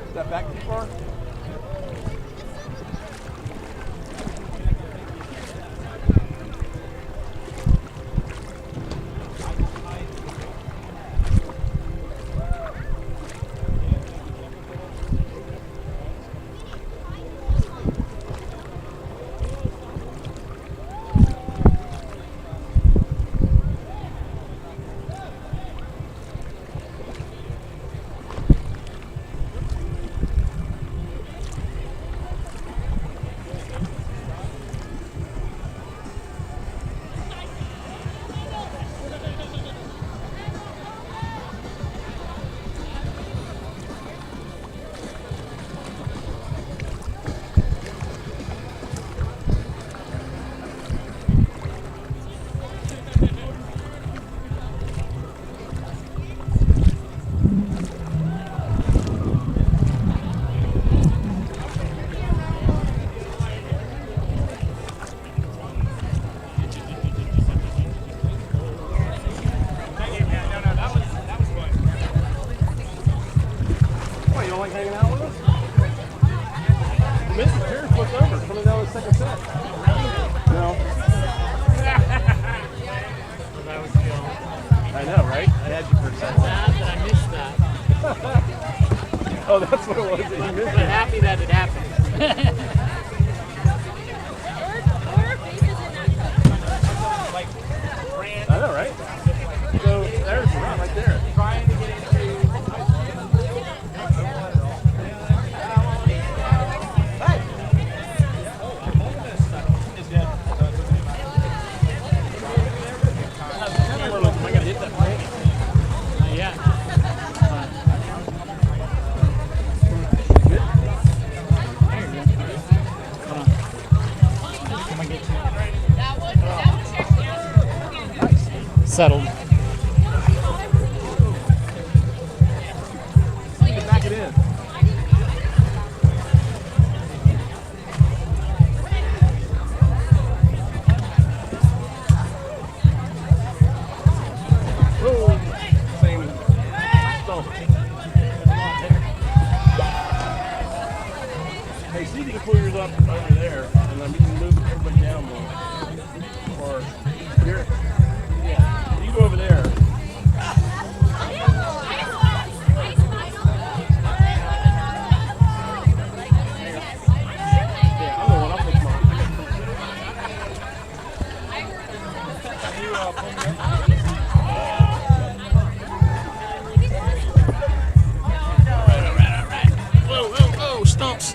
Is that back too far? Oh, that's what it was. That you missed But happy that it happened. I know, right? So there's the run right there. Trying to get into. I gotta hit that plane. Yeah. settled. Back it in. Same stump. Hey, see if you can pull yours up over there, and then you can move everybody down more. Or here. Yeah, you go over there. Yeah, I'm the one. I'll fix mine. You pull me up. Whoa, stumps.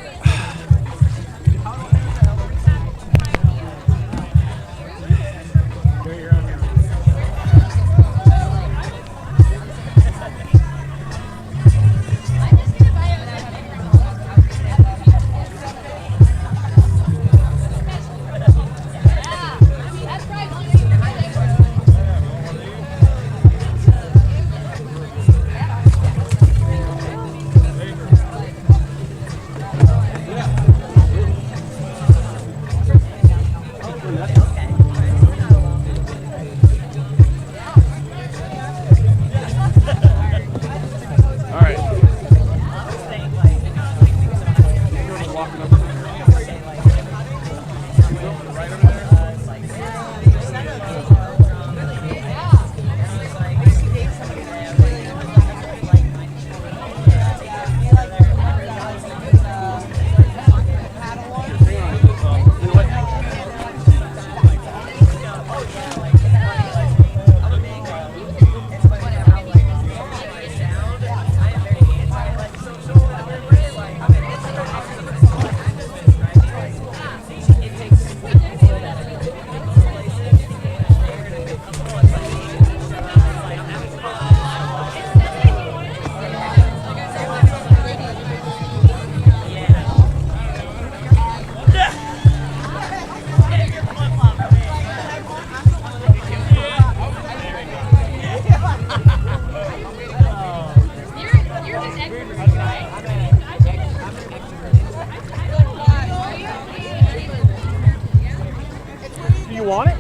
Do you want it?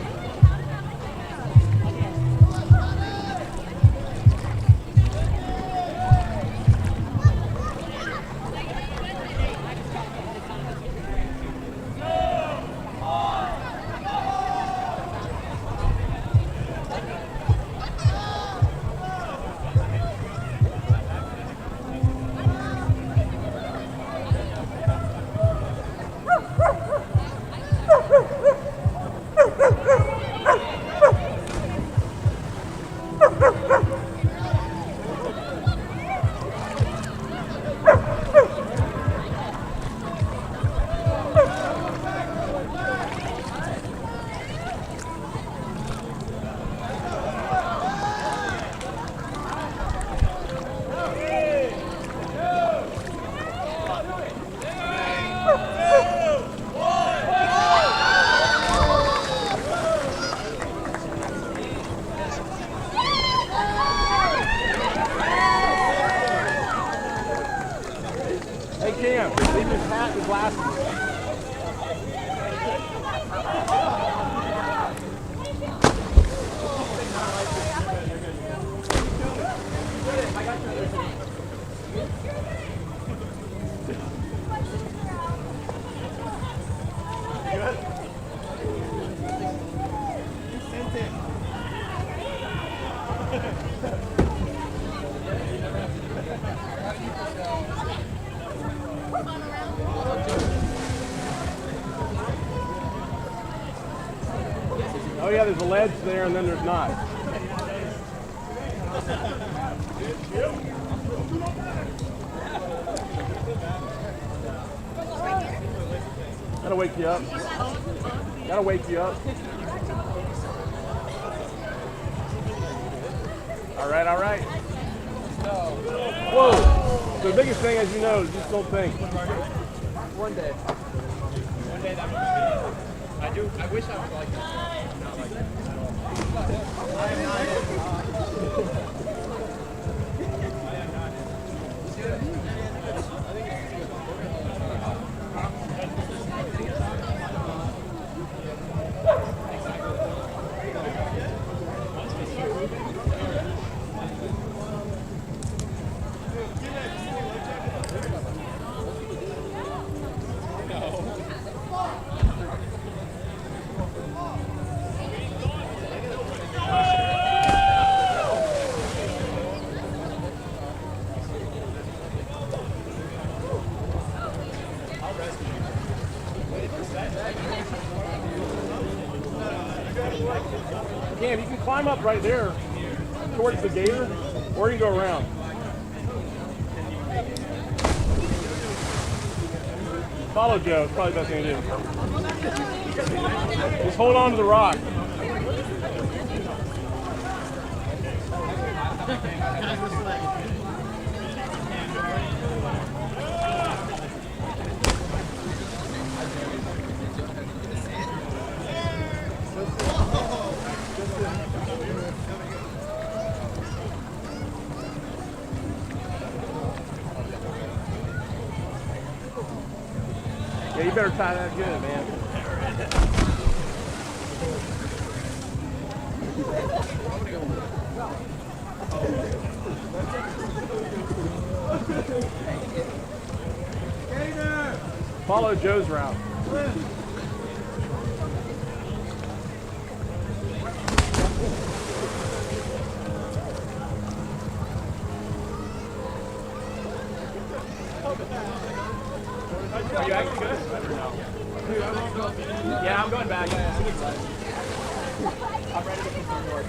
Leave his hat and glasses. Oh yeah, there's a ledge there and then there's not. Gotta wake you up. Gotta wake you up. All right, all right. Whoa. So the biggest thing, as you know, is just don't think. One day. One day that would be good. I wish I was like that. Not like that. Cam, you can climb up right there towards the gator, or you can go around. Follow Joe, it's probably the best thing to do. Just hold on to the rock. Yeah, you better tie that good, man. Follow Joe's route. Are you actually good? Yeah, I'm going back. I'm ready to keep going north.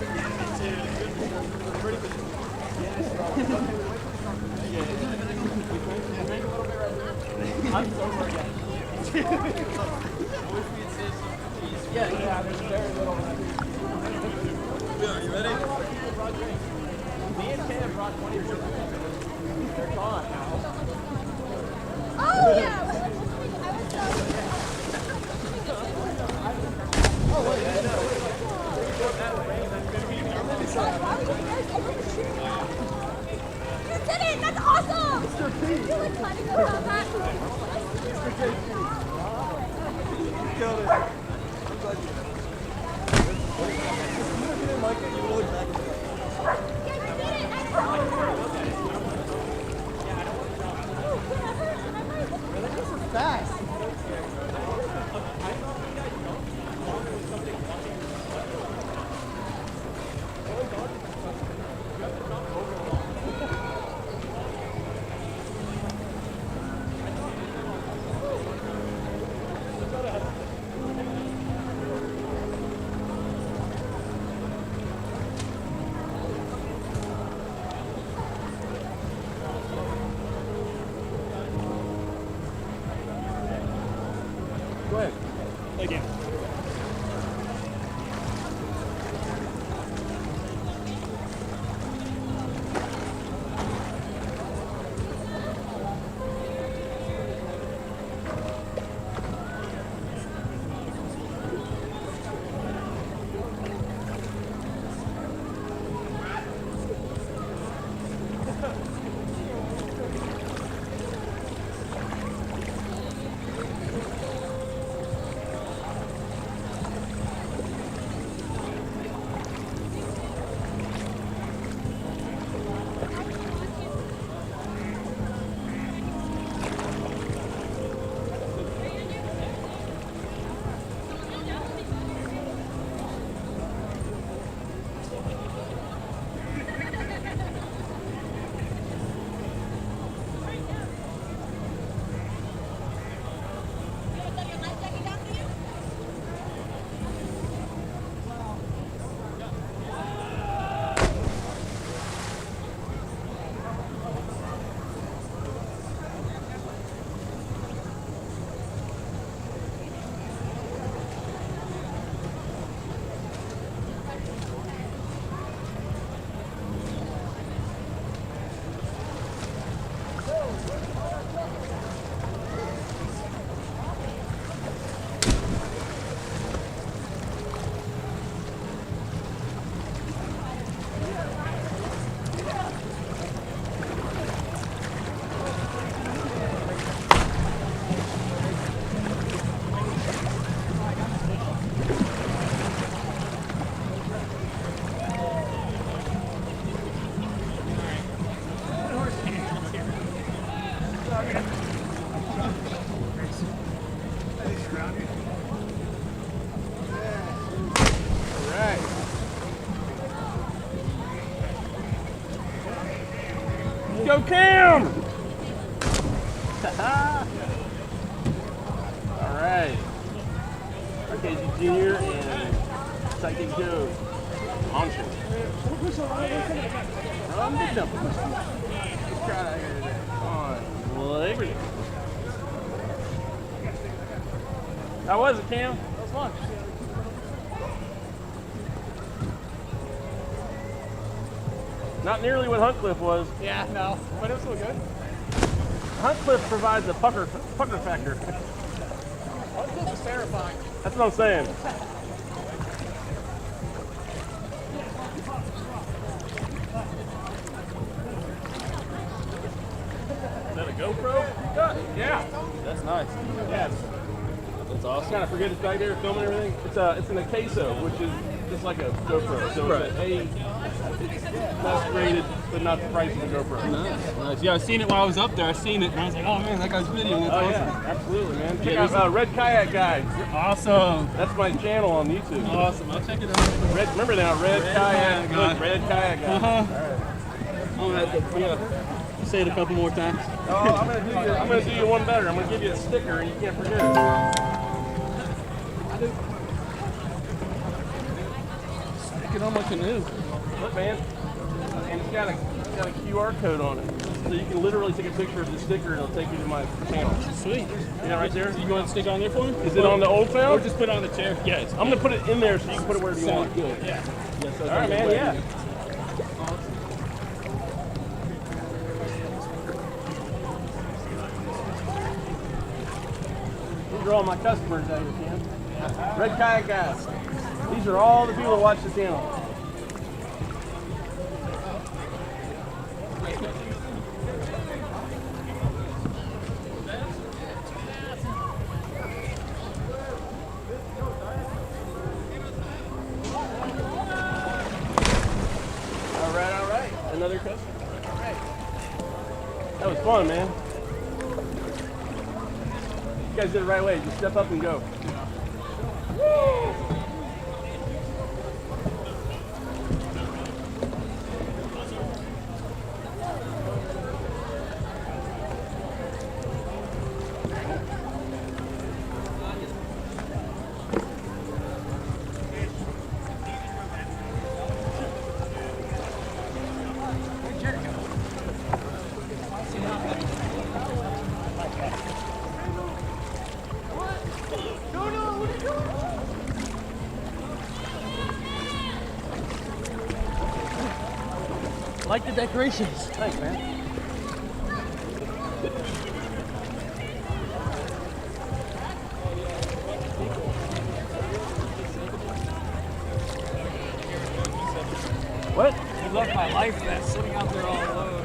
I'm so sorry. Yeah, there's very little. You ready? Me and Cam brought 20 more. They're gone now. Oh, yeah. You did it! That's awesome! Mr. P! You like climbing around that? You killed it. I'm glad you did. If you didn't like it, you would look back and be like, Yeah, you did it! That's awesome! this is fast. go, Cam! All right. RKG Jr. and Psychic Joe. Monster. Run the double. Let's try that here today. On Liberty. How was it, Cam? That was fun. Not nearly what Huntcliffe was. Yeah, no, but it was still good. Huntcliffe provides a pucker factor. Huntcliffe was terrifying. That's what I'm saying. Is that a GoPro? Yeah. That's nice. Yes. That's awesome. Kind of forget it's back there filming everything. It's an Acaso, which is just like a GoPro. So it's an best rated, but not the price of a GoPro. Nice. Yeah, I seen it while I was up there. I seen it and I was like, oh man, that guy's videoing. That's awesome. Yeah, absolutely, man. Check out Red Kayak Guide. Awesome. That's my channel on YouTube. Awesome. I'll check it out. Remember now, Red Kayak Guide. Red Kayak Guide. Uh-huh. All right. I'm gonna have to say it a couple more times. Oh, I'm gonna do you one better. I'm gonna give you a sticker and you can't forget it. Stick it on my canoe. Look, man, and it's got a QR code on it, so you can literally take a picture of the sticker and it'll take you to my channel. Sweet. Yeah, right there. So you want to stick on there for me? Is it on the old Or found? just put it on the chair? Yes. I'm gonna put it in there so you can put it wherever you want. Sounds good. Yeah. All right, man. Yeah. These are all my customers out here, Cam. Red Kayak Guys. These are all the people that watch the channel. All right. Another customer. All right. That was fun, man. You guys did it the right way. Just step up and go. Like the decorations. Thanks, man. What? You left my life for that, sitting out there all alone.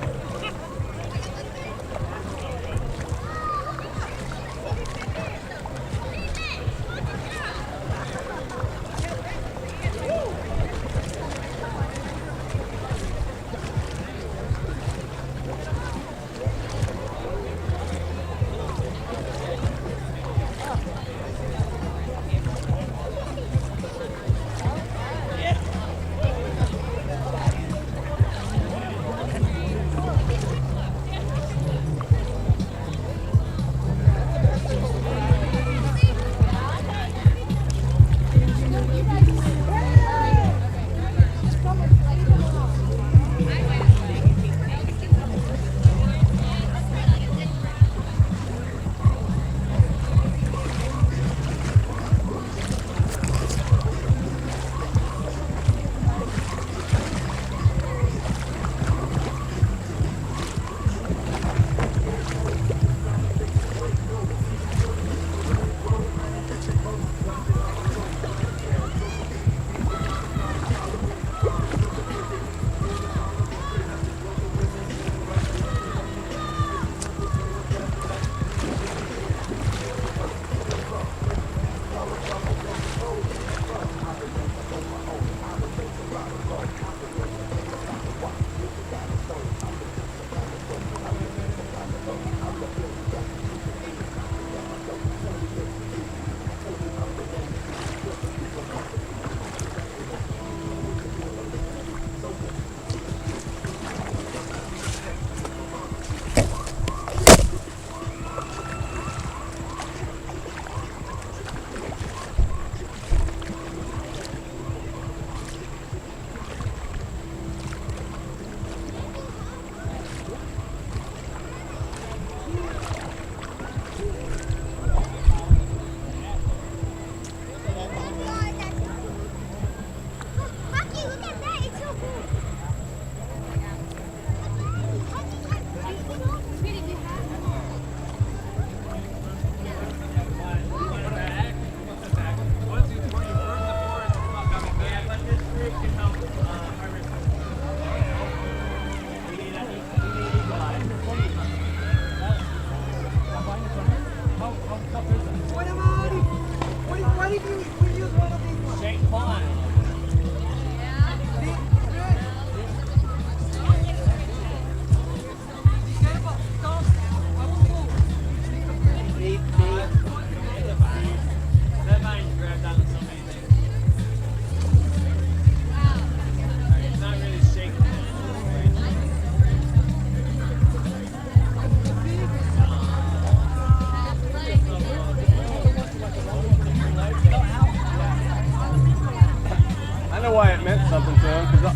why it meant something to him, because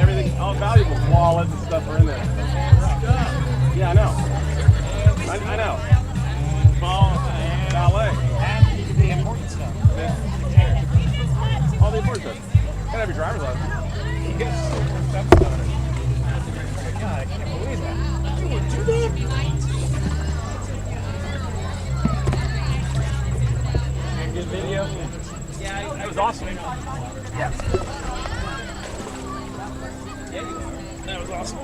everything, all valuable wallets and stuff are in there. Yeah, I know. I know. Ball, ballet. And the important stuff. All the important stuff. Gotta have your driver's license. Yes. God, I can't believe that. You would do that? Good video. Yeah, that was awesome. Yes. That was awesome.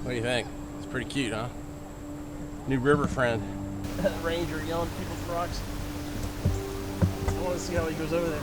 What do you think? It's pretty cute, huh? New river friend. Ranger yelling at people's rocks. I want to see how he goes over there.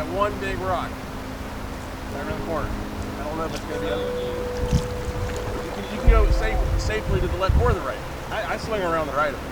that one big rock. Right around the corner. I don't know if it's going to be up. You can go safely to the left or the right. I swing around the right of it.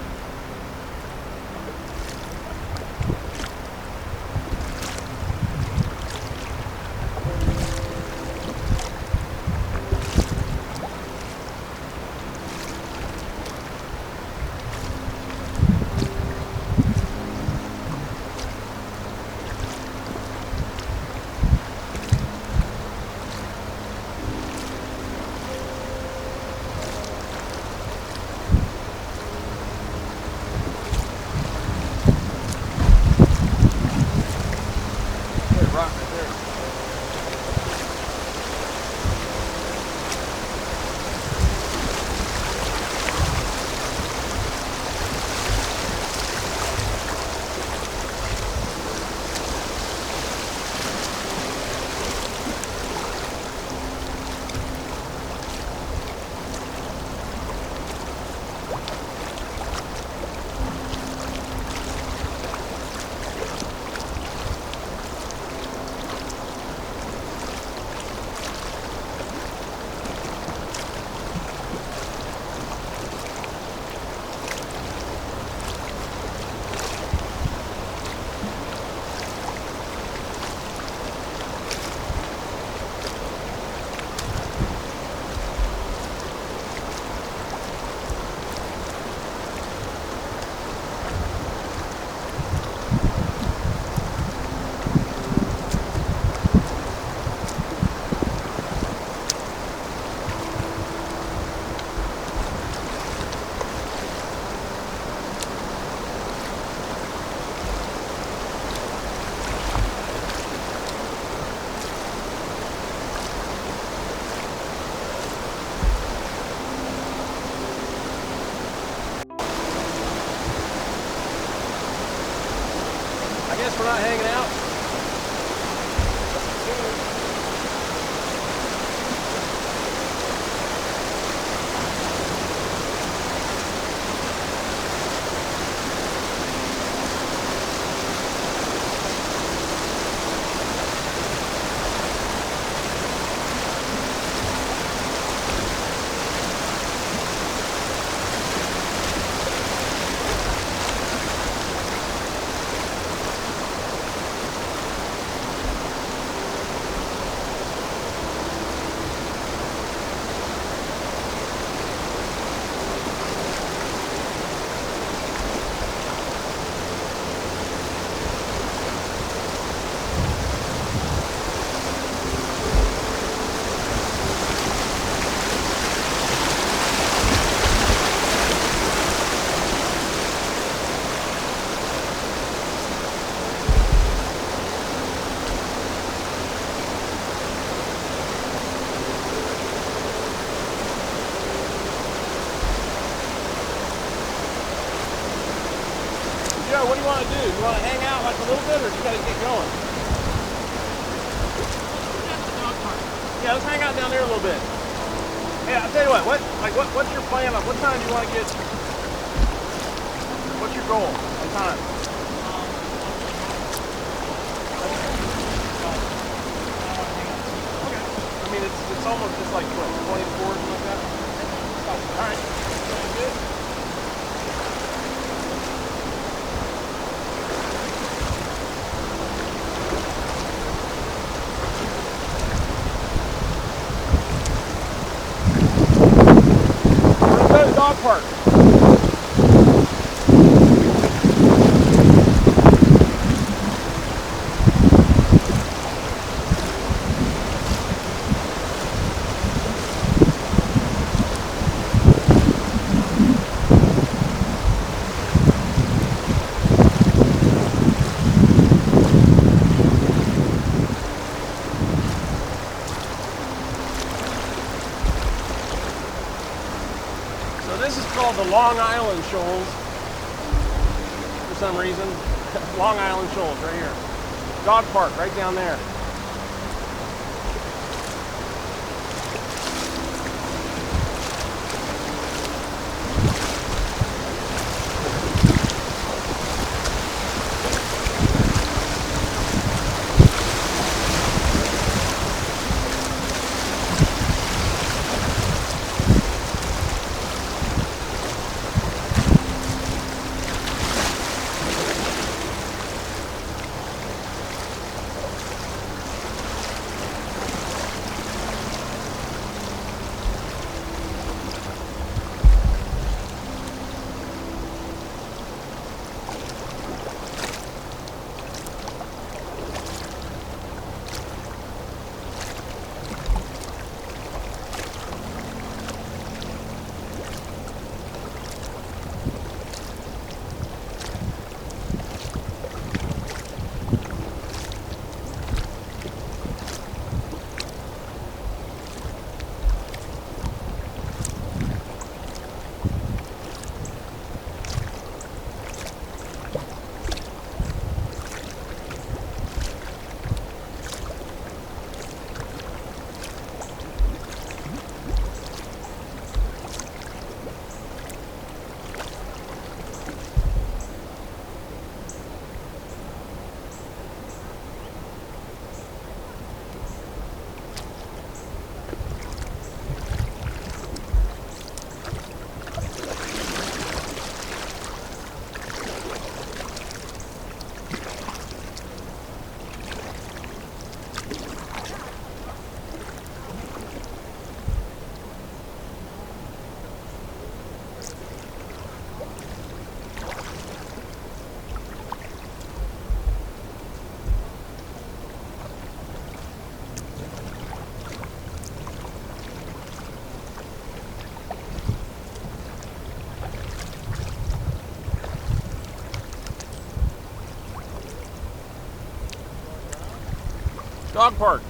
We're not hanging out. Joe, what do you want to do? You want to hang out like a little bit, or you got to get going? Yeah, let's hang out down there a little bit. Hey, I'll tell you what. What's your plan? What time do you want to get? What's your goal? What time? Okay. I mean, it's almost just like what, 20 to 4, something like that. All right. Sounds good. Renovated Dog Park. This is called the Long Island Shoals for some reason. Long Island Shoals right here. Dog Park right down there. Dog park.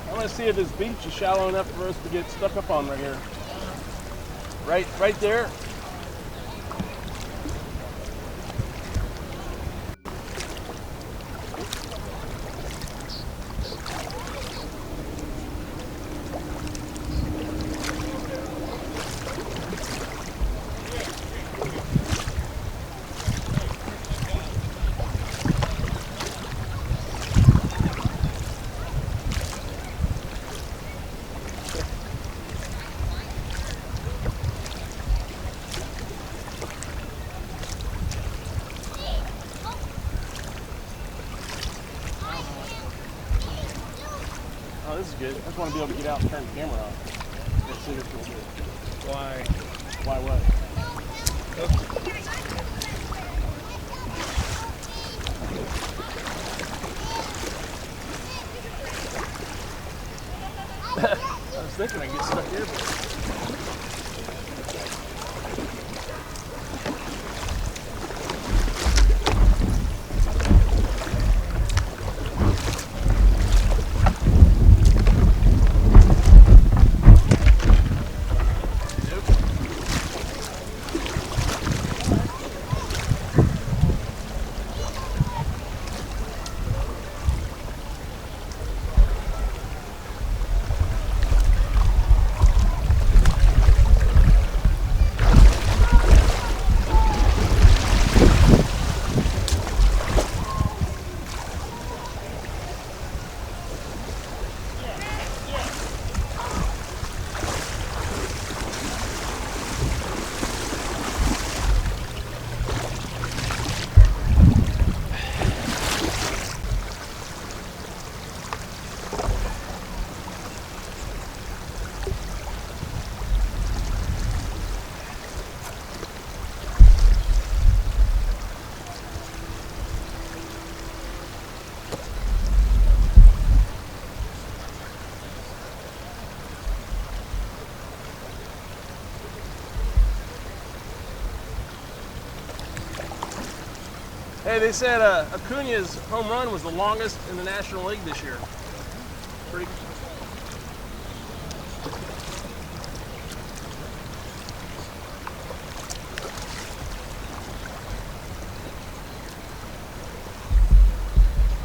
I want to see if this beach is shallow enough for us to get stuck up on right here. Right there. Oh, this is good. I just want to be able to get out and turn the camera off. Let's see this real good. Why? Why what? I was thinking I could get stuck here, but... Hey, they said Acuna's home run was the longest in the National League this year. Pretty.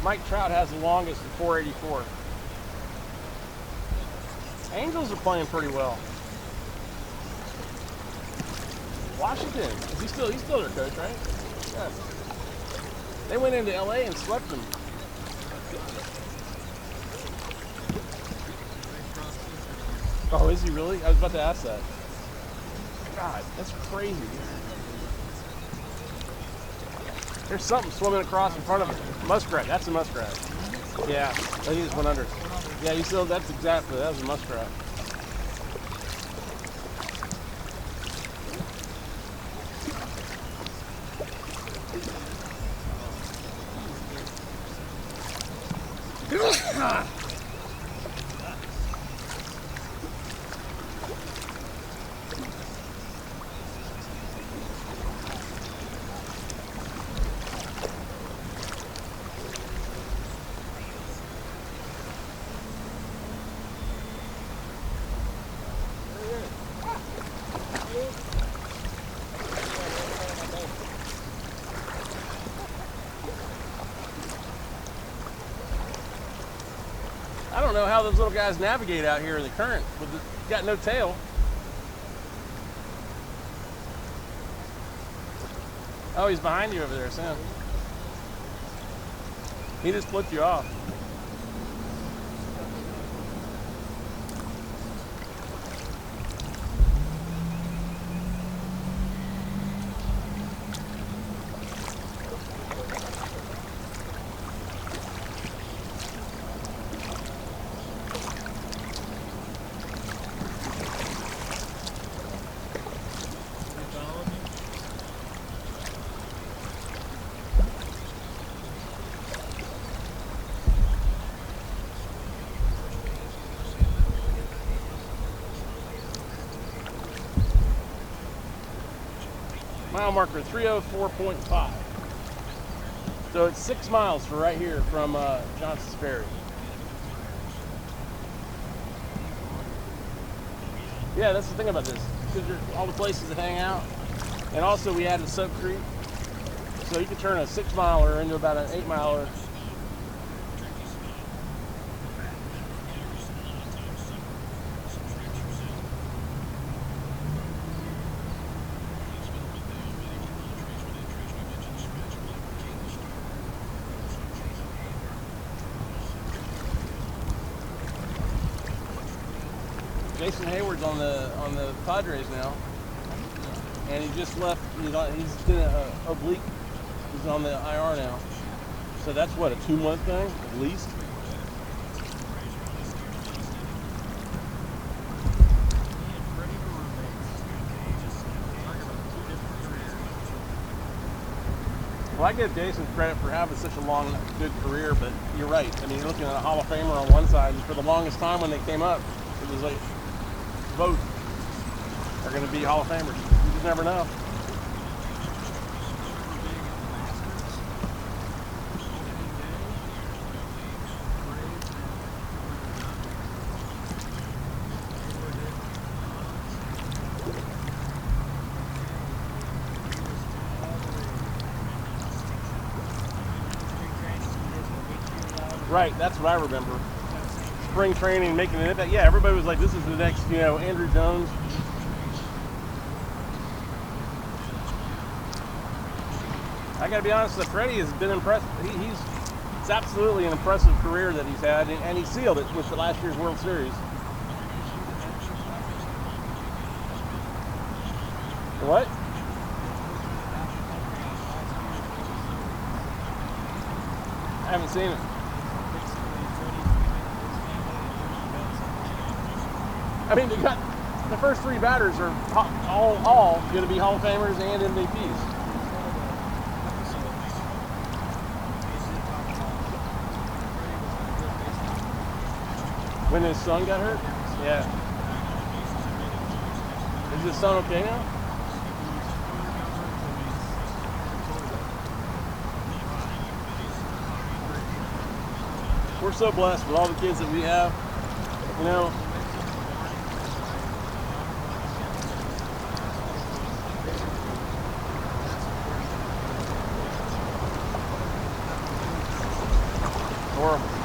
Mike Trout has the longest at 484. Angels are playing pretty well. Washington, he's still their coach, right? Yeah. They went into LA and swept them. Oh, is he really? I was about to ask that. God, that's crazy. There's something swimming across in front of it. Muskrat, that's a muskrat. Yeah, he just went under. Yeah, you still, that's exactly, that was a muskrat. I don't know how those little guys navigate out here in the current. Got no tail. Oh, he's behind you over there, Sam. He just flipped you off. Mile marker 304.5. So it's 6 miles for right here from Johnson Ferry. Yeah, that's the thing about this. Because there's all the places that hang out. And also we added Sope Creek. So you can turn a 6 miler into about an 8 miler. Jason Hayward's on the Padres now, and he just left. He's in a oblique. He's on the IR now. So that's what, a 2-month thing at least. Well, I give Jason credit for having such a long, good career, but you're right. I mean, you're looking at a Hall of Famer on one side, and for the longest time when they came up, it was like, both are going to be Hall of Famers. You just never know. Right, that's what I remember. Spring training, making an impact. Yeah, everybody was like, this is the next, Andrew Jones. I gotta be honest, Freddie has been impressive. It's absolutely an impressive career that he's had, and he sealed it with the last year's World Series. What? I haven't seen it. I mean, they got the first three batters are all going to be Hall of Famers and MVPs. When his son got hurt? Yeah. Is his son okay now? We're so blessed with all the kids that we have, Horrible.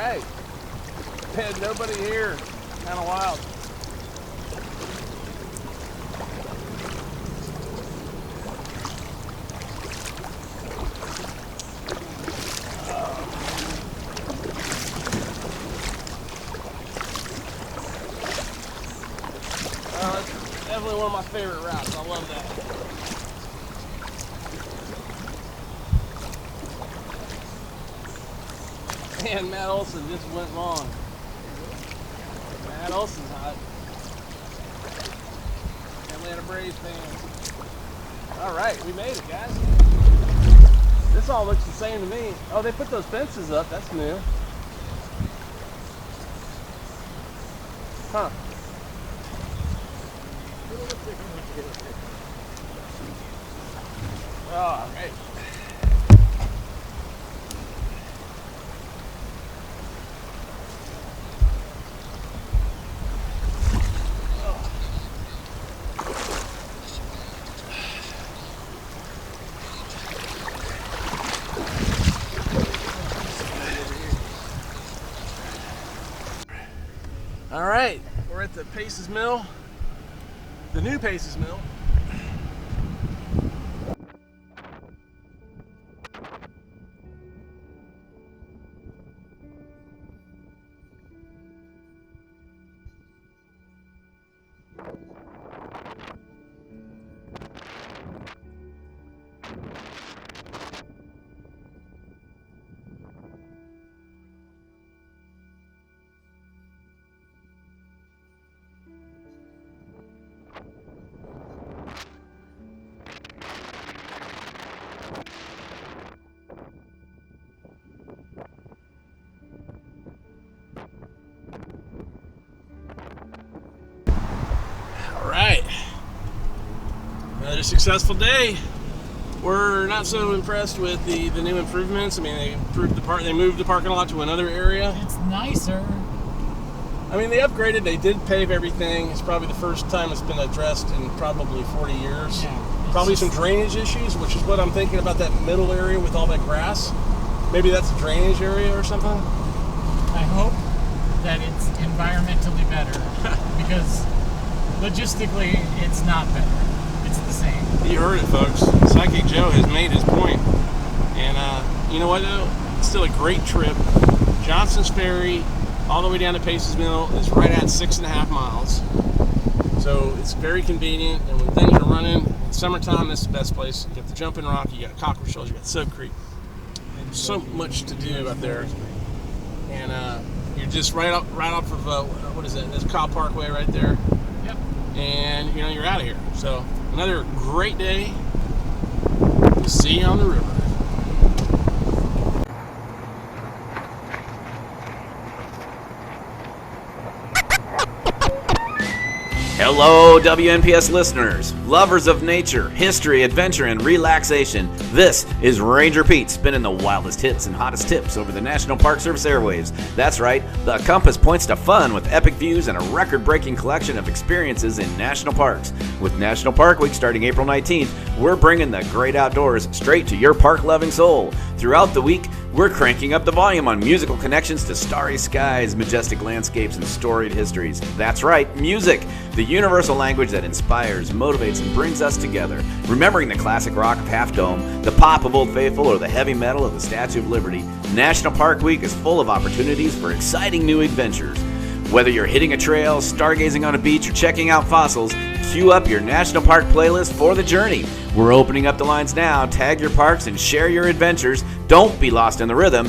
right. Man, nobody here. Kind of wild. That's definitely one of my favorite routes. I love that. Man, Matt Olson just went long. Matt Olson's hot. Atlanta Braves fans. All right, we made it, guys. This all looks the same to me. Oh, they put those fences up. That's new. Huh. All right. All right, we're at the Paces Mill, the new Paces Mill. Alright, another successful day. We're not so impressed with the new improvements. I mean, they improved they moved the parking lot to another area. It's nicer. I mean, they upgraded, they did pave everything. It's probably the first time it's been addressed in probably 40 years. Yeah, probably some drainage issues, which is what I'm thinking about that middle area with all that grass. Maybe that's a drainage area or something. I hope that it's environmentally better because logistically it's not better. It's the same. You heard it, folks. Psychic Joe has made his point. And you know what, though? It's still a great trip. Johnson's Ferry, all the way down to Paces Mill, is right at 6.5 miles. So it's very convenient. And when things are running, in summertime, this is the best place. You got the Jumping Rock, you got Cochran Shoals, you got Sope Creek. So much to do out there. And you're just right off of, what is that? There's Cobb Parkway right there. Yep. And you know, you're out of here. So another great day. We'll see you on the river. Hello, WNPS listeners, lovers of nature, history, adventure, and relaxation. This is Ranger Pete spinning the wildest hits and hottest tips over the National Park Service airwaves. That's right, the compass points to fun with epic views and a record-breaking collection of experiences in national parks. With National Park Week starting April 19th, we're bringing the great outdoors straight to your park-loving soul. Throughout the week, we're cranking up the volume on musical connections to starry skies, majestic landscapes, and storied histories. That's right, music, the universal language that inspires, motivates, and brings us together. Remembering the classic rock of Half Dome, the pop of Old Faithful, or the heavy metal of the Statue of Liberty, National Park Week is full of opportunities for exciting new adventures. Whether you're hitting a trail, stargazing on a beach, or checking out fossils, cue up your National Park playlist for the journey. We're opening up the lines now. Tag your parks and share your adventures. Don't be lost in the rhythm.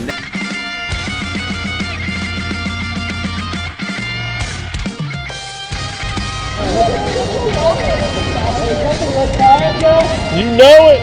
You know it!